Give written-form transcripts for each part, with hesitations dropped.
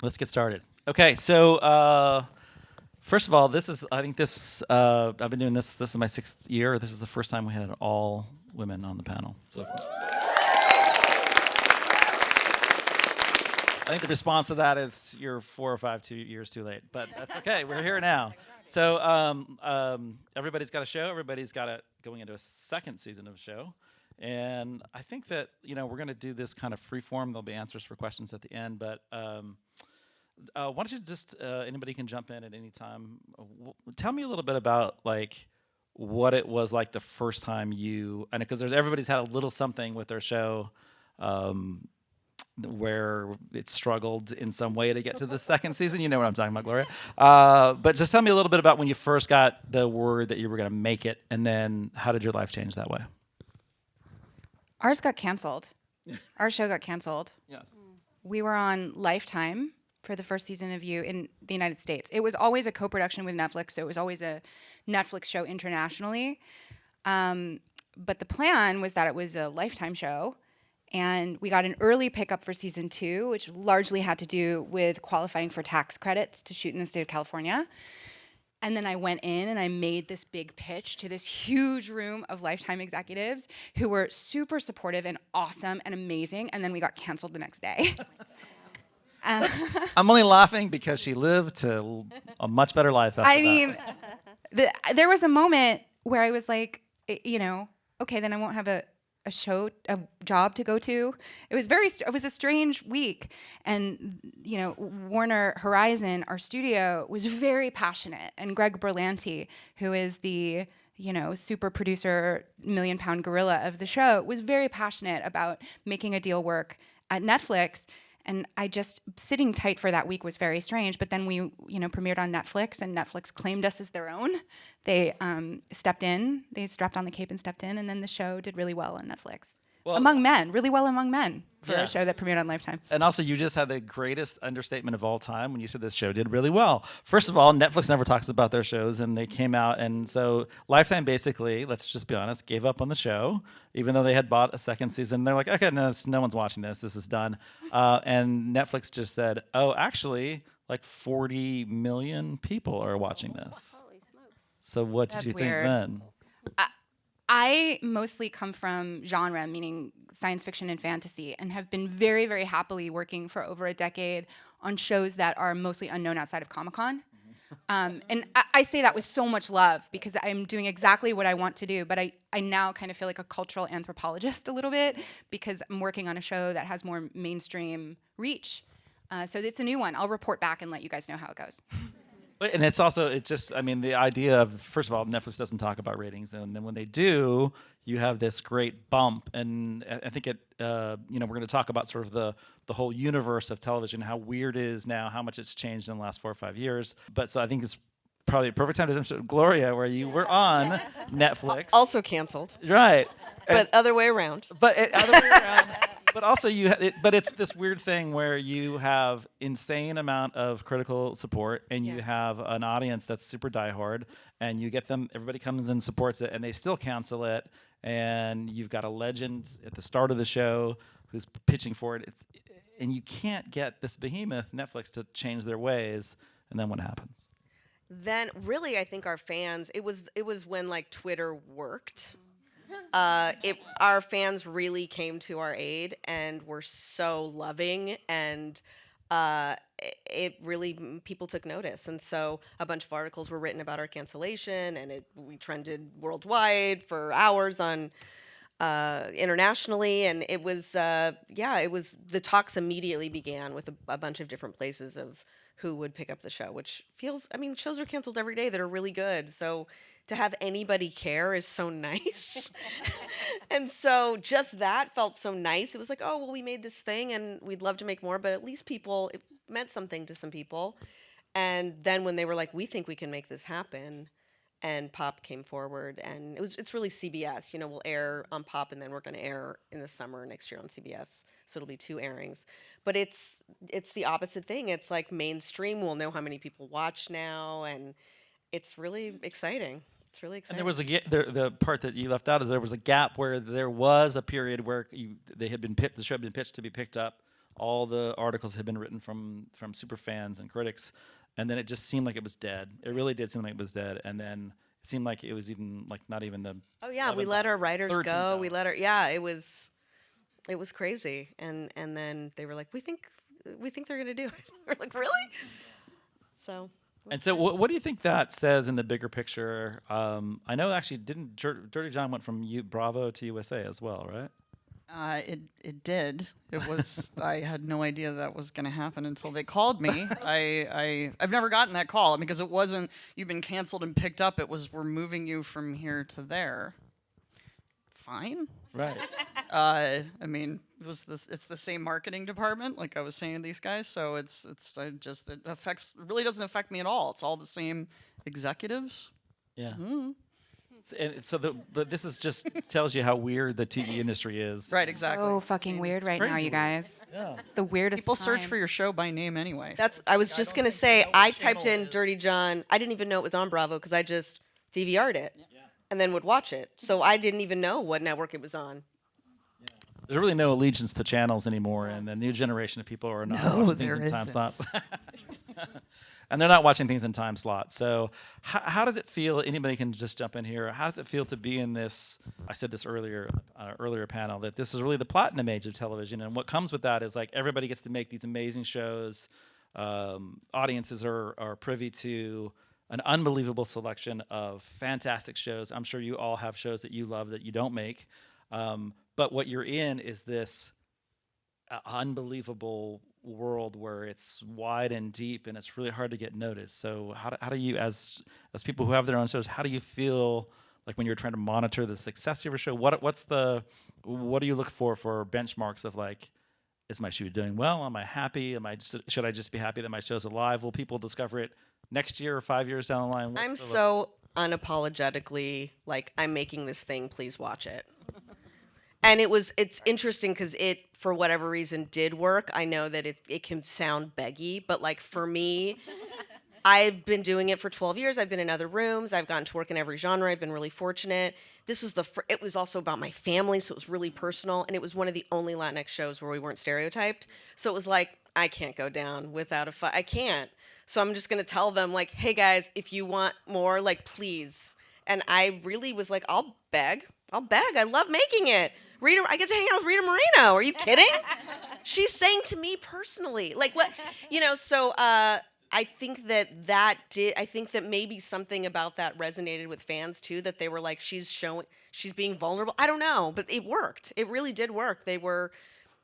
Let's get started. Okay, so first of all, I've been doing this. This is my 6th year. This is the first time we had all women on the panel. So I think the response to that is you're 4 or 5 years too late, but that's okay. We're here now. So everybody's got a show. Everybody's got it going into a 2nd season of a show. And I think that, we're going to do this kind of free form. There'll be answers for questions at the end, but why don't you just, anybody can jump in at any time. Tell me a little bit about what it was like the first time and because everybody's had a little something with their show where it struggled in some way to get to the 2nd season. You know what I'm talking about, Gloria. But just tell me a little bit about when you first got the word that you were going to make it, and then how did your life change that way? Ours got canceled. Our show got canceled. Yes. We were on Lifetime for the first season of You in the United States. It was always a co-production with Netflix, so it was always a Netflix show internationally. But the plan was that it was a Lifetime show, and we got an early pickup for season 2, which largely had to do with qualifying for tax credits to shoot in the state of California. And then I went in and I made this big pitch to this huge room of Lifetime executives who were super supportive and awesome and amazing. And then we got canceled the next day. I'm only laughing because she lived to a much better life after that. There was a moment where I was like, okay, then I won't have a job to go to. It was a strange week. And, Warner Horizon, our studio, was very passionate. And Greg Berlanti, who is the, super producer, million-pound gorilla of the show, was very passionate about making a deal work at Netflix. And sitting tight for that week was very strange. But then we, premiered on Netflix, and Netflix claimed us as their own. They stepped in, they strapped on the cape and stepped in, and then the show did really well on Netflix. Well, really well among men for a show that premiered on Lifetime. And also, you just had the greatest understatement of all time when you said this show did really well. First of all, Netflix never talks about their shows, and they came out, and so Lifetime basically, let's just be honest, gave up on the show, even though they had bought a 2nd season. They're like, okay, no one's watching this. This is done. And Netflix just said, oh, actually, 40 million people are watching this. Holy smokes. So what did you think then? I mostly come from genre, meaning science fiction and fantasy, and have been very, very happily working for over a decade on shows that are mostly unknown outside of Comic-Con. And I say that with so much love because I'm doing exactly what I want to do, but I now kind of feel like a cultural anthropologist a little bit because I'm working on a show that has more mainstream reach. So it's a new one. I'll report back and let you guys know how it goes. And it's also, the idea of, first of all, Netflix doesn't talk about ratings. And then when they do, you have this great bump. And I think we're going to talk about sort of the whole universe of television, how weird it is now, how much it's changed in the last 4 or 5 years. But so I think it's probably a perfect time to jump to Gloria, where you were on Netflix. Also canceled. Right. But other way around. But also but it's this weird thing where you have insane amount of critical support, and you have an audience that's super diehard, and you get them. Everybody comes and supports it, and they still cancel it. And you've got a legend at the start of the show who's pitching for it. And you can't get this behemoth Netflix to change their ways. And then what happens? Then really, I think our fans. It was when Twitter worked. Our fans really came to our aid and were so loving, and it really, people took notice. And so a bunch of articles were written about our cancellation, and we trended worldwide for hours on internationally. And it was, the talks immediately began with a bunch of different places of who would pick up the show, which feels, shows are canceled every day that are really good. So to have anybody care is so nice. And so just that felt so nice. It was like, oh, well, we made this thing and we'd love to make more, but at least it meant something to some people. And then when they were like, we think we can make this happen, and Pop came forward, and it's really CBS. We'll air on Pop, and then we're going to air in the summer next year on CBS. So it'll be 2 airings. But it's the opposite thing. It's like mainstream. We'll know how many people watch now, and it's really exciting. It's really exciting. And there was the part that you left out is there was a gap where there was a period where the show had been pitched to be picked up all the articles had been written from super fans and critics, and then it just seemed like it was dead. It really did seem like it was dead, and then it seemed like it was even like not even the. Oh yeah, we 11th let our writers 13th go. hour. We let our it was crazy, and then they were like, we think they're gonna do it. We're like, really? So. And so, what do you think that says in the bigger picture? I know actually, didn't Dirty John went from Bravo to USA as well, right? It did. It was. I had no idea that was going to happen until they called me. I've never gotten that call because it wasn't. You've been canceled and picked up. It was we're moving you from here to there. Fine. Right. I mean, it's the same marketing department, like I was saying to these guys. So it really doesn't affect me at all. It's all the same executives. Yeah. And so this is just tells you how weird the TV industry is. Right. Exactly. So fucking weird right now, crazy you guys. Yeah. It's the weirdest People search time. for your show by name anyway. I was just gonna say, I typed in Dirty John. I didn't even know it was on Bravo because I just DVR'd it, and then would watch it. So I didn't even know what network it was on. There's really no allegiance to channels anymore, and the new generation of people are not watching things there in time isn't. slots. And they're not watching things in time slots. So how does it feel? Anybody can just jump in here. How does it feel to be in this? I said this earlier panel, that this is really the platinum age of television, and what comes with that is like everybody gets to make these amazing shows. Audiences are privy to an unbelievable selection of fantastic shows. I'm sure you all have shows that you love that you don't make. But what you're in is this unbelievable world where it's wide and deep, and it's really hard to get noticed. So how do you, as people who have their own shows, how do you feel like when you're trying to monitor the success of your show? What do you look for benchmarks of like, is my show doing well? Am I happy? Should I just be happy that my show's alive? Will people discover it next year or 5 years down the line? I'm so unapologetically like, I'm making this thing, please watch it. And it's interesting because it, for whatever reason, did work. I know that it can sound beggy, but like for me, I've been doing it for 12 years. I've been in other rooms. I've gotten to work in every genre. I've been really fortunate. This was it was also about my family, so it was really personal. And it was one of the only Latinx shows where we weren't stereotyped. So it was like, I can't go down without a fight. I can't. So I'm just going to tell them like, hey guys, if you want more, like, please. And I really was like, I'll beg. I love making it. I get to hang out with Rita Moreno. Are you kidding? She's saying to me personally, like what, so I think I think that maybe something about that resonated with fans too, that they were like, she's being vulnerable. I don't know, but it worked. It really did work. They were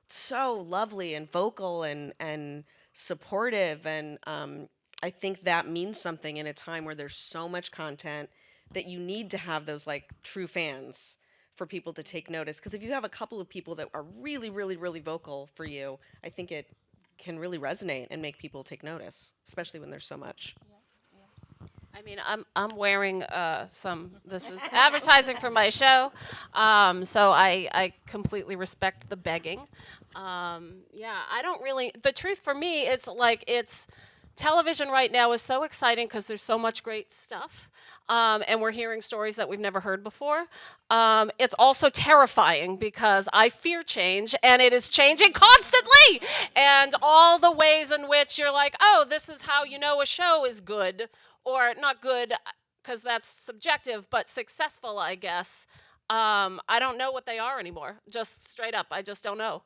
so lovely and vocal and supportive. And I think that means something in a time where there's so much content that you need to have those like true fans for people to take notice. Because if you have a couple of people that are really, really, really vocal for you, I think it can really resonate and make people take notice, especially when there's so much. I mean, I'm wearing this is advertising for my show, so I completely respect the begging. I don't really, the truth for me is like television right now is so exciting because there's so much great stuff, and we're hearing stories that we've never heard before. It's also terrifying because I fear change, and it is changing constantly. And all the ways in which you're like, oh, this is how you know a show is good, or not good, because that's subjective, but successful, I guess. I don't know what they are anymore. Just straight up, I just don't know.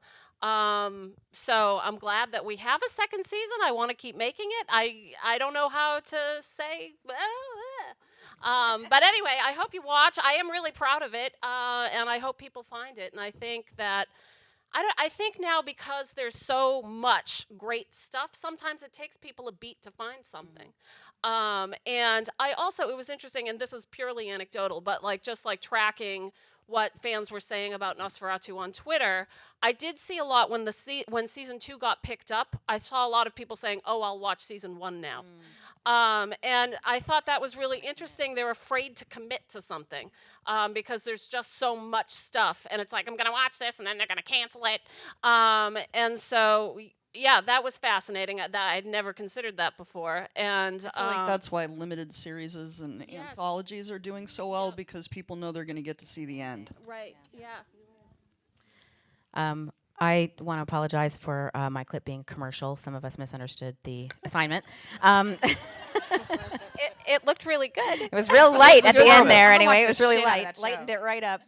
So I'm glad that we have a second season. I want to keep making it. I don't know how to say. But anyway, I hope you watch. I am really proud of it, and I hope people find it. And I think that I think now because there's so much great stuff, sometimes it takes people a beat to find something. And I also, it was interesting, and this is purely anecdotal, but just tracking what fans were saying about Nosferatu on Twitter, I did see a lot when when season 2 got picked up. I saw a lot of people saying, "Oh, I'll watch season 1 now." And I thought that was really interesting. They're afraid to commit to something because there's just so much stuff, and it's like, I'm gonna watch this, and then they're gonna cancel it. And so, yeah, that was fascinating. I'd never considered that before. And I feel like that's why limited series and anthologies are doing so well, because people know they're going to get to see the end. Right. Yeah. I want to apologize for my clip being commercial. Some of us misunderstood the assignment. It looked really good. It was real light at the end there. I'm gonna Anyway, watch it was the really shit out of light. that show. Lightened it right up.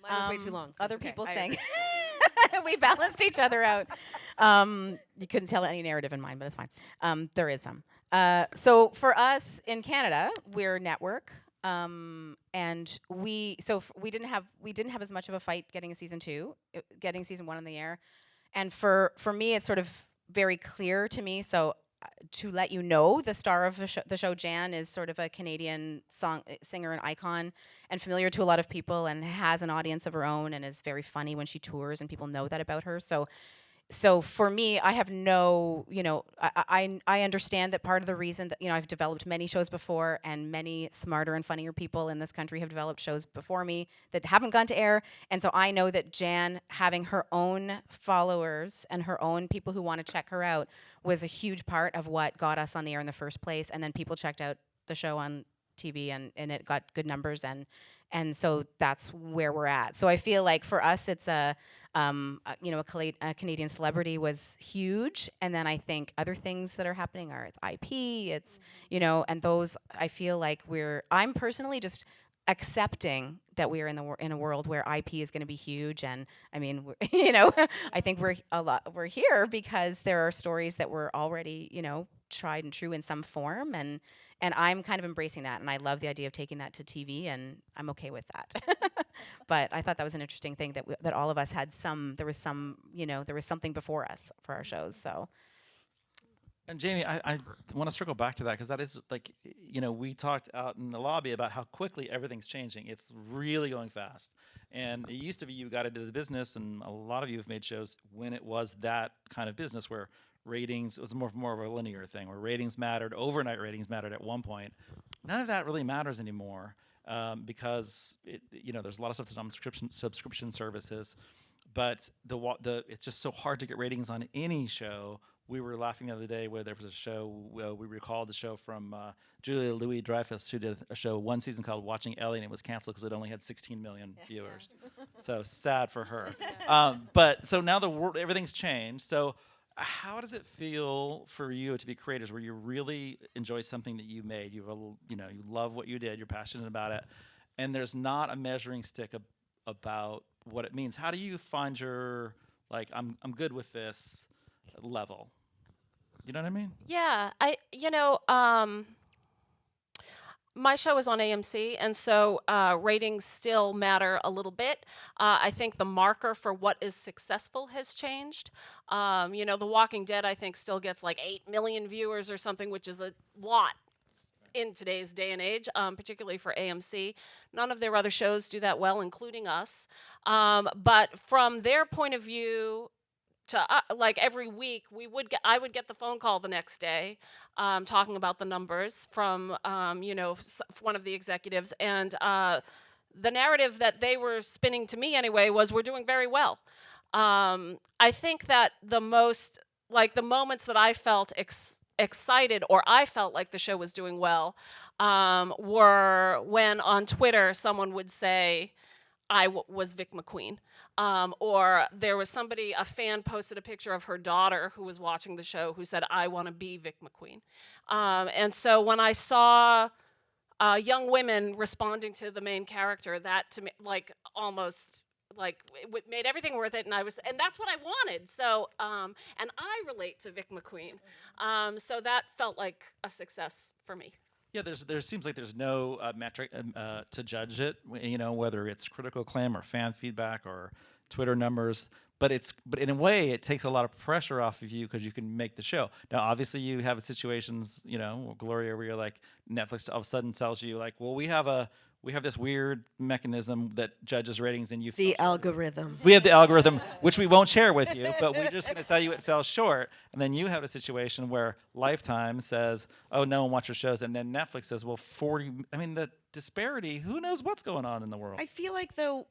Mine was way too long. so Other it's okay. people I sang. agree. We balanced each other out. You couldn't tell any narrative in mine, but it's fine. There is some. So for us in Canada, we're network, and we didn't have as much of a fight getting season 2, getting season 1 on the air, and for me, it's sort of very clear to me. So. To let you know, the star of the show, Jann, is sort of a Canadian singer and icon, and familiar to a lot of people, and has an audience of her own, and is very funny when she tours, and people know that about her. So for me, I have no, I understand that part of the reason that, I've developed many shows before, and many smarter and funnier people in this country have developed shows before me that haven't gone to air. And so I know that Jann, having her own followers and her own people who want to check her out, was a huge part of what got us on the air in the first place. And then people checked out the show on TV, and it got good numbers, and so that's where we're at. So I feel like for us, it's a Canadian celebrity was huge, and then I think other things that are happening are it's IP, it's and those, I feel like I'm personally just accepting that we are in a world where IP is going to be huge, and I mean, I think we're here because there are stories that were already tried and true in some form, and I'm kind of embracing that, and I love the idea of taking that to TV, and I'm okay with that. But I thought that was an interesting thing that all of us had there was something before us for our shows. So. And Jami, I want to circle back to that, because that is like, we talked out in the lobby about how quickly everything's changing. It's really going fast. And it used to be you got into the business, and a lot of you have made shows when it was that kind of business where ratings, it was more of a linear thing, where ratings mattered, overnight ratings mattered at one point. None of that really matters anymore, because there's a lot of stuff that's on subscription services, but it's just so hard to get ratings on any show. We were laughing the other day where there was a show, we recalled the show from Julia Louis-Dreyfus, who did a show one season called Watching Ellie, and it was canceled because it only had 16 million viewers. So sad for her. But so now everything's changed. So how does it feel for you to be creators, where you really enjoy something that you made, you love what you did, you're passionate about it, and there's not a measuring stick about what it means? How do you find your, I'm good with this level? You know what I mean? Yeah, my show is on AMC, and so ratings still matter a little bit. I think the marker for what is successful has changed. The Walking Dead, I think, still gets like 8 million viewers or something, which is a lot in today's day and age, particularly for AMC. None of their other shows do that well, including us. But from their point of view, every week I would get the phone call the next day, talking about the numbers from one of the executives, and the narrative that they were spinning to me anyway was we're doing very well. I think that the moments that I felt excited, or I felt like the show was doing well, were when on Twitter someone would say I was Vic McQueen. Or there was a fan posted a picture of her daughter who was watching the show who said, I want to be Vic McQueen. And so when I saw young women responding to the main character, that to me, almost it made everything worth it. And that's what I wanted. So, and I relate to Vic McQueen. So that felt like a success for me. Yeah, there seems like there's no metric to judge it, whether it's critical acclaim or fan feedback or Twitter numbers. But in a way, it takes a lot of pressure off of you because you can make the show. Now, obviously, you have situations, Gloria, where you're like, Netflix all of a sudden tells you like, well, we have this weird mechanism that judges ratings, and you The algorithm. We have the algorithm, which we won't share with you, but we're just going to tell you it fell short. And then you have a situation where Lifetime says, oh, no one watched your shows. And then Netflix says, well, the disparity, who knows what's going on in the world? I feel like, though,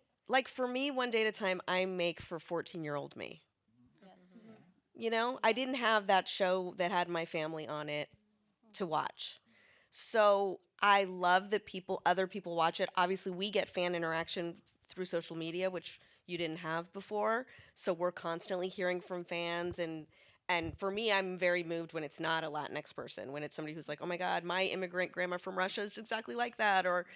for me, One Day at a Time, I make for 14-year-old me. Yes. I didn't have that show that had my family on it to watch. So I love that other people watch it. Obviously, we get fan interaction through social media, which you didn't have before. So we're constantly hearing from fans, and for me, I'm very moved when it's not a Latinx person, when it's somebody who's like, oh my God, my immigrant grandma from Russia is exactly like that. Or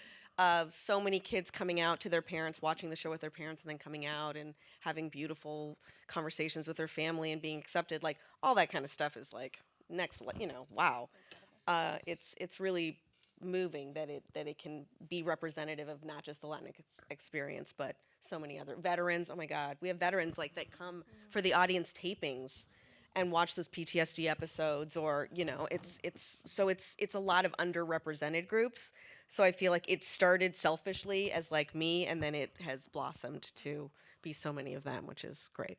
so many kids coming out to their parents, watching the show with their parents, and then coming out and having beautiful conversations with their family and being accepted. Like, all that kind of stuff is like wow. It's really moving that it can be representative of not just the Latinx experience, but so many other veterans. Oh my God, we have veterans like that come for the audience tapings and watch those PTSD episodes, or it's a lot of underrepresented groups. So I feel like it started selfishly as like me, and then it has blossomed to be so many of them, which is great.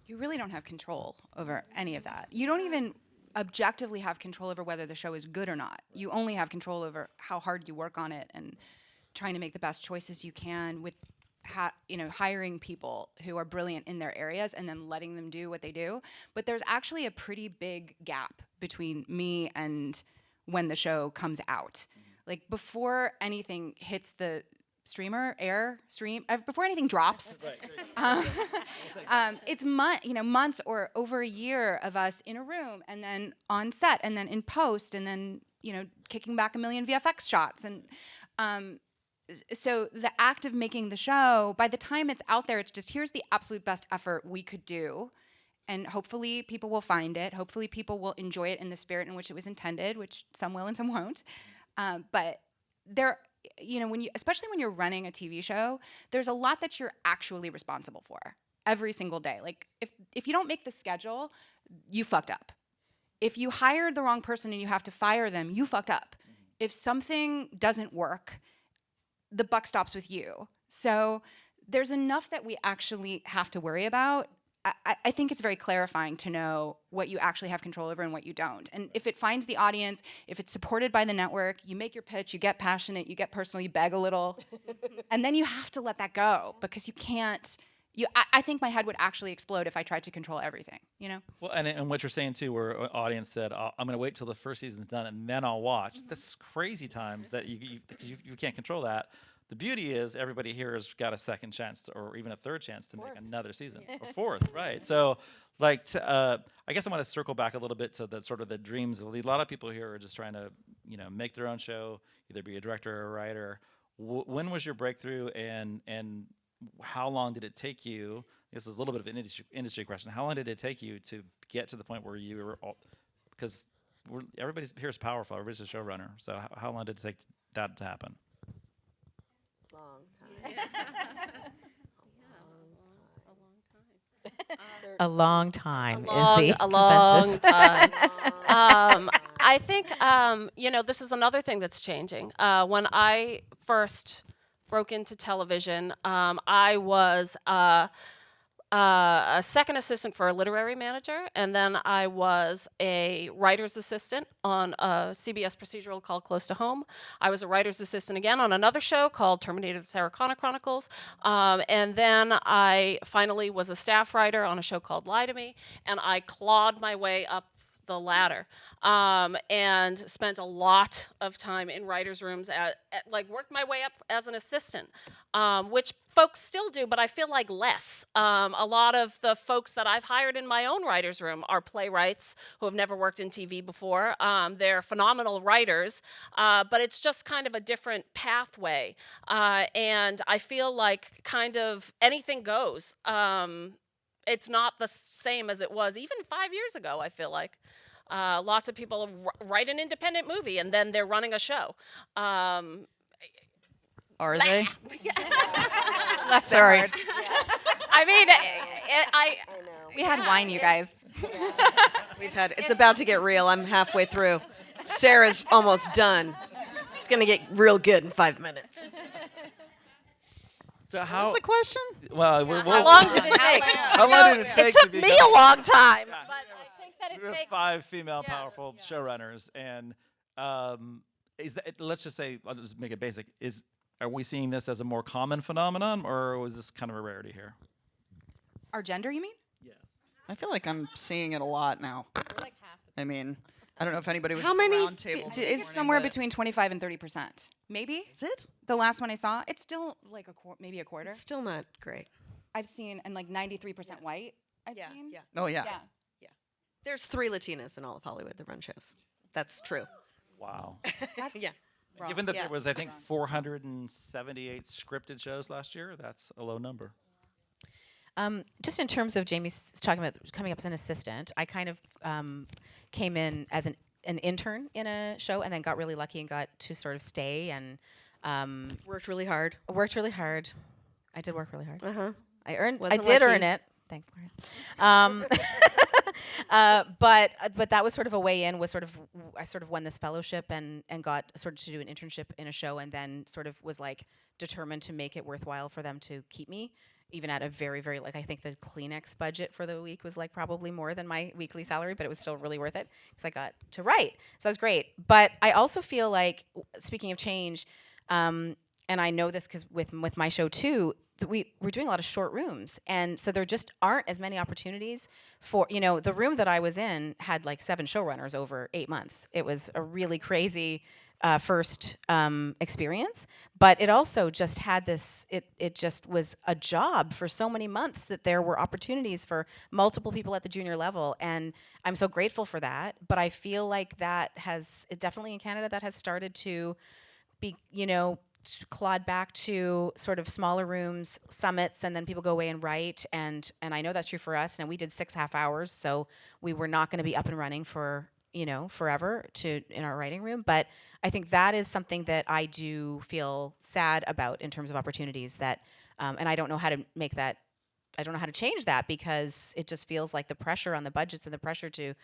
You really don't have control over any of that. You don't even objectively have control over whether the show is good or not. You only have control over how hard you work on it and trying to make the best choices you can with hiring people who are brilliant in their areas and then letting them do what they do. But there's actually a pretty big gap between me and when the show comes out. Like, before anything hits the before anything drops, it's months or over a year of us in a room, and then on set, and then in post, and then kicking back a million VFX shots, and so the act of making the show, by the time it's out there, it's just, here's the absolute best effort we could do, and hopefully people will find it. Hopefully people will enjoy it in the spirit in which it was intended, which some will and some won't. But there, especially when you're running a TV show, there's a lot that you're actually responsible for every single day. Like, if you don't make the schedule, you fucked up. If you hired the wrong person and you have to fire them, you fucked up. If something doesn't work, the buck stops with you. So there's enough that we actually have to worry about. I think it's very clarifying to know what you actually have control over and what you don't. And if it finds the audience, if it's supported by the network, you make your pitch, you get passionate, you get personal, you beg a little, and then you have to let that go, because you can't. I think my head would actually explode if I tried to control everything, Well, and what you're saying too, where an audience said, I'm going to wait till the first season's done and then I'll watch. That's crazy times that you can't control that. The beauty is everybody here has got a second chance, or even a third chance to make another season, or fourth, right? So, I guess I want to circle back a little bit to the sort of the dreams. A lot of people here are just trying to, make their own show, either be a director or a writer. When was your breakthrough, and how long did it take you? This is a little bit of an industry question. How long did it take you to get to the point where you were because everybody here is powerful. Everybody's a showrunner. So how long did it take that to happen? Long time. A long time is the a long consensus. time. I think this is another thing that's changing. When I first broke into television, I was a second assistant for a literary manager, and then I was a writer's assistant on a CBS procedural called Close to Home. I was a writer's assistant again on another show called Terminator: The Sarah Connor Chronicles, and then I finally was a staff writer on a show called Lie to Me, and I clawed my way up the ladder, and spent a lot of time in writers' rooms, worked my way up as an assistant, which folks still do, but I feel like less. A lot of the folks that I've hired in my own writers' room are playwrights who have never worked in TV before. They're phenomenal writers, but it's just kind of a different pathway, and I feel like kind of anything goes. It's not the same as it was even 5 years ago, I feel like. Lots of people write an independent movie and then they're running a show. Are they? Less Sorry. words. I mean, We had wine, you guys. It's about to get real. I'm halfway through. Sarah's almost done. It's going to get real good in 5 minutes. So how? What's the question? Well, how long did it take? How long did it take It took to me a long time, Yeah. but I think that We it have takes. 5 female powerful showrunners, and is that? Let's just say, I'll just make it basic. Are we seeing this as a more common phenomenon, or was this kind of a rarity here? Our gender, you mean? Yes. I feel like I'm seeing it a lot now. I mean, I don't know if anybody was How at the many round table. this It's morning, somewhere but- between 25 and 30%. Maybe? Is it? The last one I saw, it's still like maybe a quarter. It's still not great. I've seen, and like 93% white. I've Yeah, seen. yeah. Oh yeah. Yeah. There's 3 Latinas in all of Hollywood that run shows. That's true. Wow. That's Yeah. wrong. Given that Yeah. there was, I think, 478 scripted shows last year, that's a low number. Just in terms of Jamie's talking about coming up as an assistant, I kind of came in as an intern in a show, and then got really lucky and got to sort of stay and Worked really hard. worked really hard. I did work really hard. Uh-huh. I Wasn't did earn lucky. it. Thanks, Gloria. But that was sort of a way in. Was sort of I sort of won this fellowship and got sort of to do an internship in a show, and then sort of was like determined to make it worthwhile for them to keep me, even at a very, very, like, I think the Kleenex budget for the week was like probably more than my weekly salary, but it was still really worth it because I got to write. So that was great. But I also feel like, speaking of change, and I know this because with my show too, that we're doing a lot of short rooms. And so there just aren't as many opportunities for, the room that I was in had like 7 showrunners over 8 months. It was a really crazy first experience, but it also just had this, it just was a job for so many months that there were opportunities for multiple people at the junior level, and I'm so grateful for that. But I feel like definitely in Canada, that has started to be, clawed back to sort of smaller rooms, summits, and then people go away and write, and I know that's true for us, and we did 6 half hours, so we were not going to be up and running for forever in our writing room. But I think that is something that I do feel sad about in terms of opportunities that, and I don't know how to make that, I don't know how to change that, because it just feels like the pressure on the budgets and the pressure to,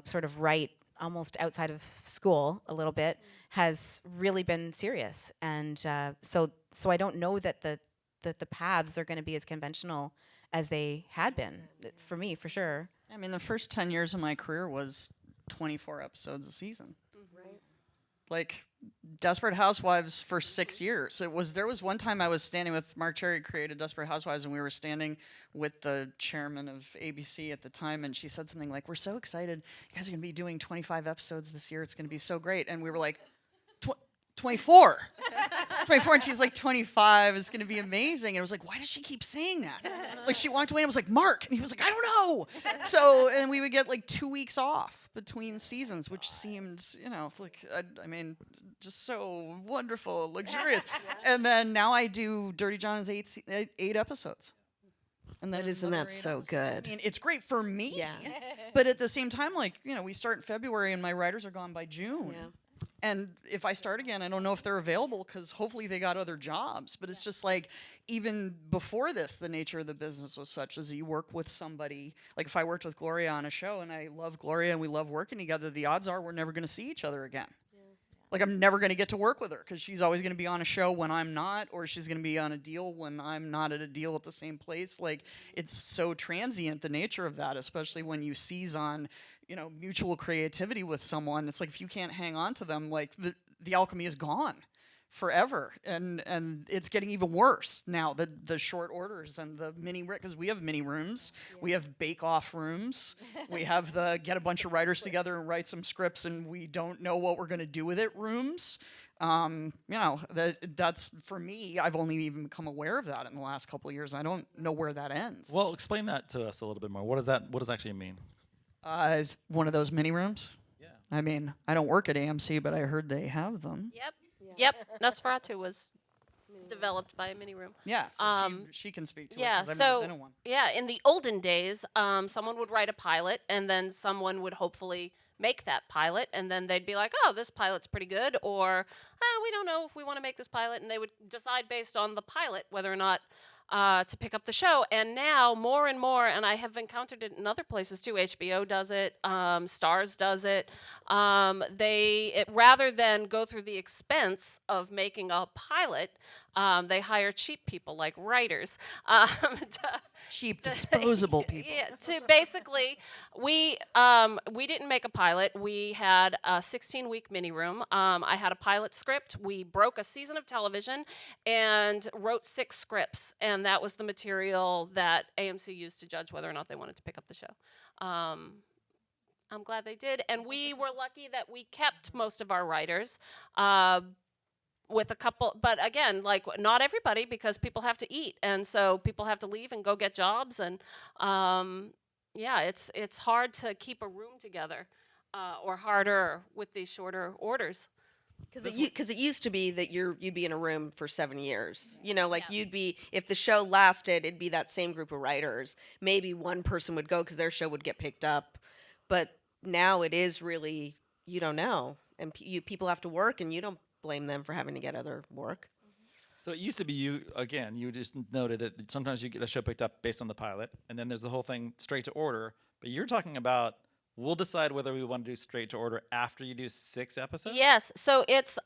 sort of write almost outside of school a little bit has really been serious. And so I don't know that the paths are going to be as conventional as they had been for me, for sure. I mean, the first 10 years of my career was 24 episodes a season. Right. Like Desperate Housewives for 6 years. There was one time I was standing with Mark Cherry, created Desperate Housewives, and we were standing with the chairman of ABC at the time, and she said something like, "We're so excited. You guys are going to be doing 25 episodes this year. It's going to be so great." And we were like, 24. 24, and she's like, 25 is going to be amazing. And I was like, why does she keep saying that? Like, she walked away and I was like, Mark. And he was like, I don't know. So, and we would get like 2 weeks off between seasons, which seemed, I mean, just so wonderful, luxurious. And then now I do Dirty John's 8 episodes. And then Isn't another that 8 so episodes. good? I mean, it's great for me. Yeah. But at the same time, like, we start in February and my writers are gone by June. Yeah. And if I start again, I don't know if they're available because hopefully they got other jobs. But it's just like, even before this, the nature of the business was such as you work with somebody. Like if I worked with Gloria on a show and I love Gloria and we love working together, the odds are we're never going to see each other again. Like I'm never going to get to work with her because she's always going to be on a show when I'm not, or she's going to be on a deal when I'm not at a deal at the same place. Like it's so transient, the nature of that, especially when you seize on, mutual creativity with someone. It's like if you can't hang on to them, like the alchemy is gone forever. And it's getting even worse now, the short orders and the because we have mini rooms, we have bake-off rooms, we have the get a bunch of writers together and write some scripts and we don't know what we're going to do with it rooms. That's for me, I've only even become aware of that in the last couple of years. I don't know where that ends. Well, explain that to us a little bit more. What does that actually mean? One of those mini rooms. Yeah. I mean, I don't work at AMC, but I heard they have them. Yep. Nosferatu was developed by a mini room. Yeah, so she can speak to it. 'Cause I've never been in one. Yeah, in the olden days, someone would write a pilot, and then someone would hopefully make that pilot, and then they'd be like, "Oh, this pilot's pretty good," or "We don't know if we want to make this pilot," and they would decide based on the pilot whether or not to pick up the show. And now more and more, and I have encountered it in other places too. HBO does it, Stars does it. Rather than go through the expense of making a pilot, they hire cheap people like writers. Cheap, disposable people. Yeah, to basically, we didn't make a pilot. We had a 16-week mini room. I had a pilot script. We broke a season of television and wrote 6 scripts, and that was the material that AMC used to judge whether or not they wanted to pick up the show. I'm glad they did, and we were lucky that we kept most of our writers. with a couple, but again, like not everybody, because people have to eat, and so people have to leave and go get jobs, and yeah, it's hard to keep a room together, or harder with these shorter orders. Because it used to be that you'd be in a room for 7 years. You know, like you'd be, if the show lasted, it'd be that same group of writers. Maybe one person would go because their show would get picked up. But now it is really, you don't know. And people have to work, and you don't blame them for having to get other work. So it used to be you just noted that sometimes you get a show picked up based on the pilot, and then there's the whole thing straight to order. But you're talking about, we'll decide whether we want to do straight to order after you do 6 episodes? Yes, so it's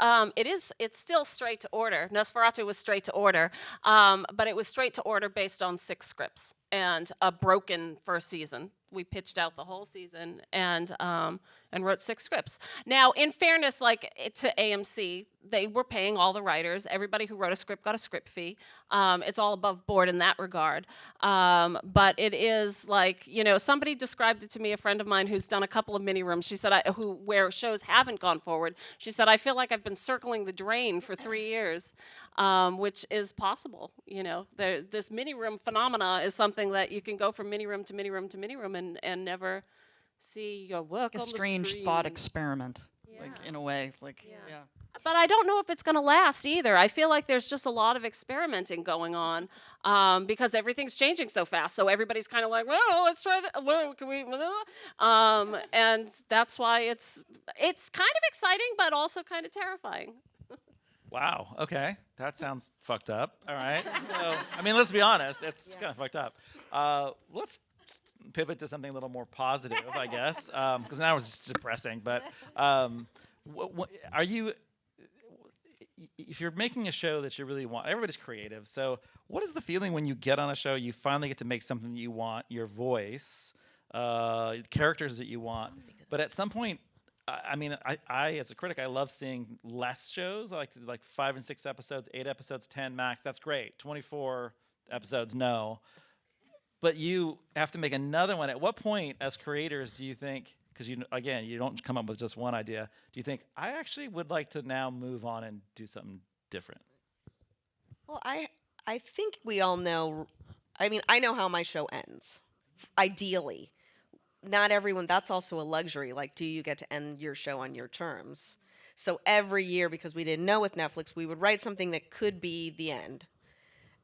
still straight to order. Nosferatu was straight to order, but it was straight to order based on 6 scripts and a broken first season. We pitched out the whole season and wrote 6 scripts. Now, in fairness, to AMC, they were paying all the writers. Everybody who wrote a script got a script fee. It's all above board in that regard. But it is somebody described it to me, a friend of mine who's done a couple of mini rooms. She said, where shows haven't gone forward. She said, I feel like I've been circling the drain for 3 years, which is possible. This mini room phenomena is something that you can go from mini room to mini room to mini room and never see your work A on the strange screen. thought experiment, in a way. Yeah. But I don't know if it's going to last either. I feel like there's just a lot of experimenting going on because everything's changing so fast. So everybody's kind of like, well, let's try that. Well, can we? And that's why it's kind of exciting, but also kind of terrifying. Wow. Okay. That sounds fucked up. All right. So, let's be honest. It's kind of fucked up. Let's pivot to something a little more positive, I guess, because now it's just depressing. But are you, if you're making a show that you really want, everybody's creative. So what is the feeling when you get on a show, you finally get to make something that you want, your voice, characters that you want, but at some point, I as a critic, I love seeing less shows, like 5 and 6 episodes, 8 episodes, 10 max. That's great. 24 episodes, no. But you have to make another one. At what point, as creators, do you think? Because you don't come up with just one idea. Do you think I actually would like to now move on and do something different? Well, I think we all know. I know how my show ends. Ideally. Not everyone, that's also a luxury. Like, do you get to end your show on your terms? So every year, because we didn't know with Netflix, we would write something that could be the end.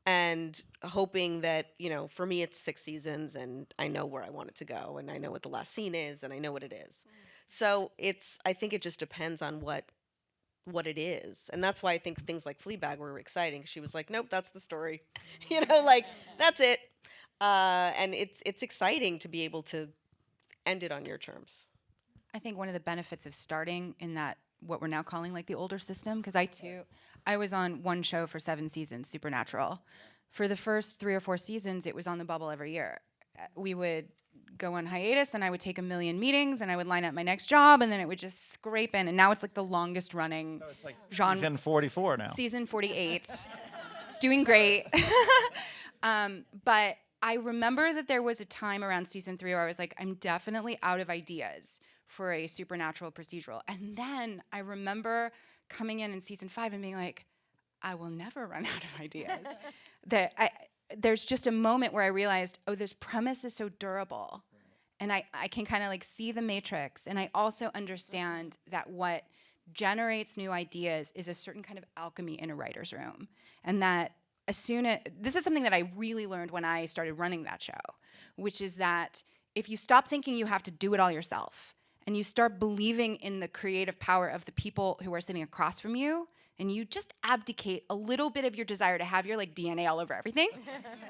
And hoping that, for me, it's 6 seasons and I know where I want it to go and I know what the last scene is and I know what it is. So I think it just depends on what it is. And that's why I think things like Fleabag were exciting. She was like, nope, that's the story. That's it. And it's exciting to be able to end it on your terms. I think one of the benefits of starting in that, what we're now calling the older system, because I was on one show for 7 seasons, Supernatural. For the first 3 or 4 seasons, it was on the bubble every year. We would go on hiatus, and I would take a million meetings, and I would line up my next job, and then it would just scrape in. And now it's the longest running genre. Season 44 now. Season 48. It's doing great. But I remember that there was a time around season 3 where I was like, I'm definitely out of ideas for a supernatural procedural. And then I remember coming in season 5 and being like, I will never run out of ideas. There's just a moment where I realized, this premise is so durable. And I can kind of see the matrix. And I also understand that what generates new ideas is a certain kind of alchemy in a writer's room. And that this is something that I really learned when I started running that show, which is that if you stop thinking you have to do it all yourself and you start believing in the creative power of the people who are sitting across from you, and you just abdicate a little bit of your desire to have your DNA all over everything,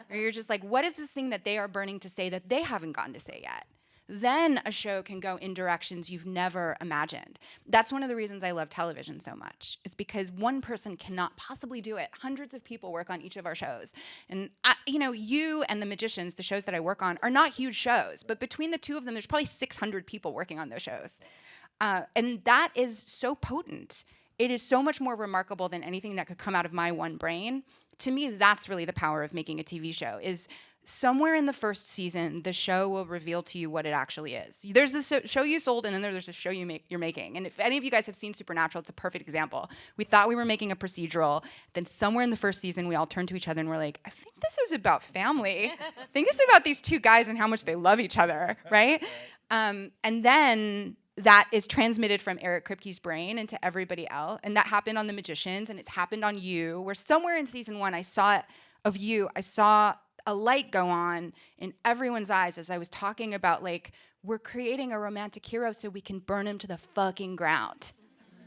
or you're just like, what is this thing that they are burning to say that they haven't gotten to say yet? Then a show can go in directions you've never imagined. That's one of the reasons I love television so much. It's because one person cannot possibly do it. Hundreds of people work on each of our shows. And you and The Magicians, the shows that I work on, are not huge shows, but between the two of them, there's probably 600 people working on those shows. And that is so potent. It is so much more remarkable than anything that could come out of my one brain. To me, that's really the power of making a TV show, is somewhere in the first season, the show will reveal to you what it actually is. There's the show you sold, and then there's a show you're making. And if any of you guys have seen Supernatural, it's a perfect example. We thought we were making a procedural. Then somewhere in the first season, we all turned to each other and we're like, I think this is about family. I think it's about these two guys and how much they love each other, right? And then that is transmitted from Eric Kripke's brain into everybody else. And that happened on The Magicians, and it's happened on you, where somewhere in season 1, I saw it of you. I saw a light go on in everyone's eyes as I was talking about, like, we're creating a romantic hero so we can burn him to the fucking ground,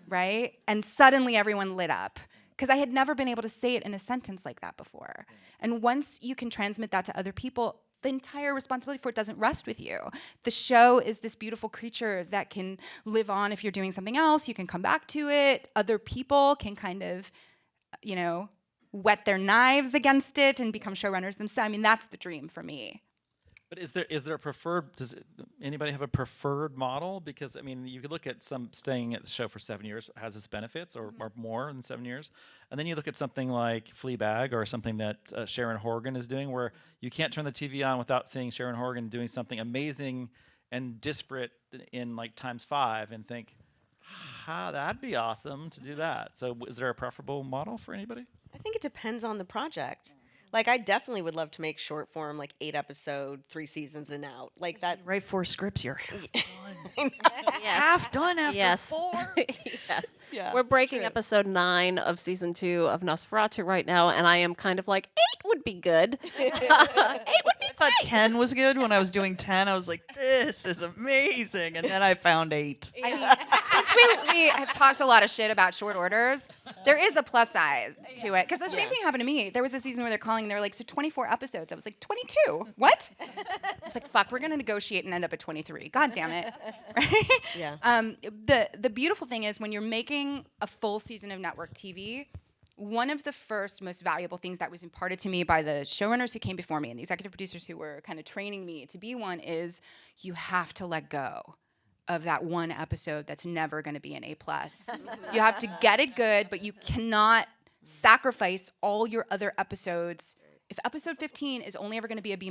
right? And suddenly everyone lit up, because I had never been able to say it in a sentence like that before. And once you can transmit that to other people, the entire responsibility for it doesn't rest with you. The show is this beautiful creature that can live on if you're doing something else. You can come back to it. Other people can kind of, you know, whet their knives against it and become showrunners themselves. I mean, that's the dream for me. But is there a preferred? Does anybody have a preferred model? Because I mean, you could look at some staying at the show for 7 years has its benefits, or more than 7 years, and then you look at something like Fleabag or something that Sharon Horgan is doing, where you can't turn the TV on without seeing Sharon Horgan doing something amazing and disparate in like ×5, and think, that'd be awesome to do that. So, is there a preferable model for anybody? I think it depends on the project. Like, I definitely would love to make short form, like 8 episode, 3 seasons and out. Like that. Write 4 scripts, you're half done. Yes. Half done after Yes. 4. Yes. Yeah, We're breaking true. episode 9 of season 2 of Nosferatu right now, and I am kind of like, 8 would be good. 8 would be I thought 10 was good. When I was doing 10, I was like, this is amazing. And then I found 8. I mean, since we have talked a lot of shit about short orders, there is a plus size to it. Because the same thing happened to me. There was a season where they're calling, they were like, so 24 episodes. I was like, 22? What? I was like, fuck, we're going to negotiate and end up at 23. God damn it. Right? Yeah. The beautiful thing is when you're making a full season of network TV, one of the first most valuable things that was imparted to me by the showrunners who came before me and the executive producers who were kind of training me to be one is you have to let go of that one episode that's never going to be an A+. You have to get it good, but you cannot sacrifice all your other episodes. If episode 15 is only ever going to be a B-,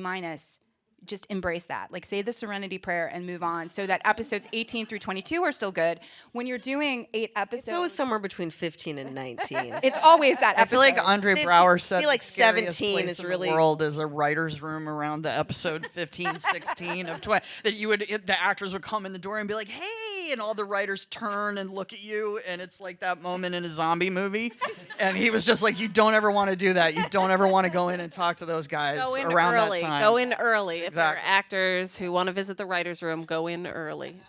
just embrace that. Like, say the Serenity Prayer and move on, so that episodes 18 through 22 are still good. When you're doing 8 episodes, It's always somewhere between 15 and 19. it's always that I episode. feel like Andre 15 Brower I said feel like the scariest 17 place is in really- the world is a writer's room around the episode 15, 16 of 20. That the actors would come in the door and be like, hey, and all the writers turn and look at you, and it's like that moment in a zombie movie. And he was just like, you don't ever want to do that. You don't ever want to go in and talk to those guys Go in around early. that time. Go in early. If Exactly. there are actors who want to visit the writer's room, go in early.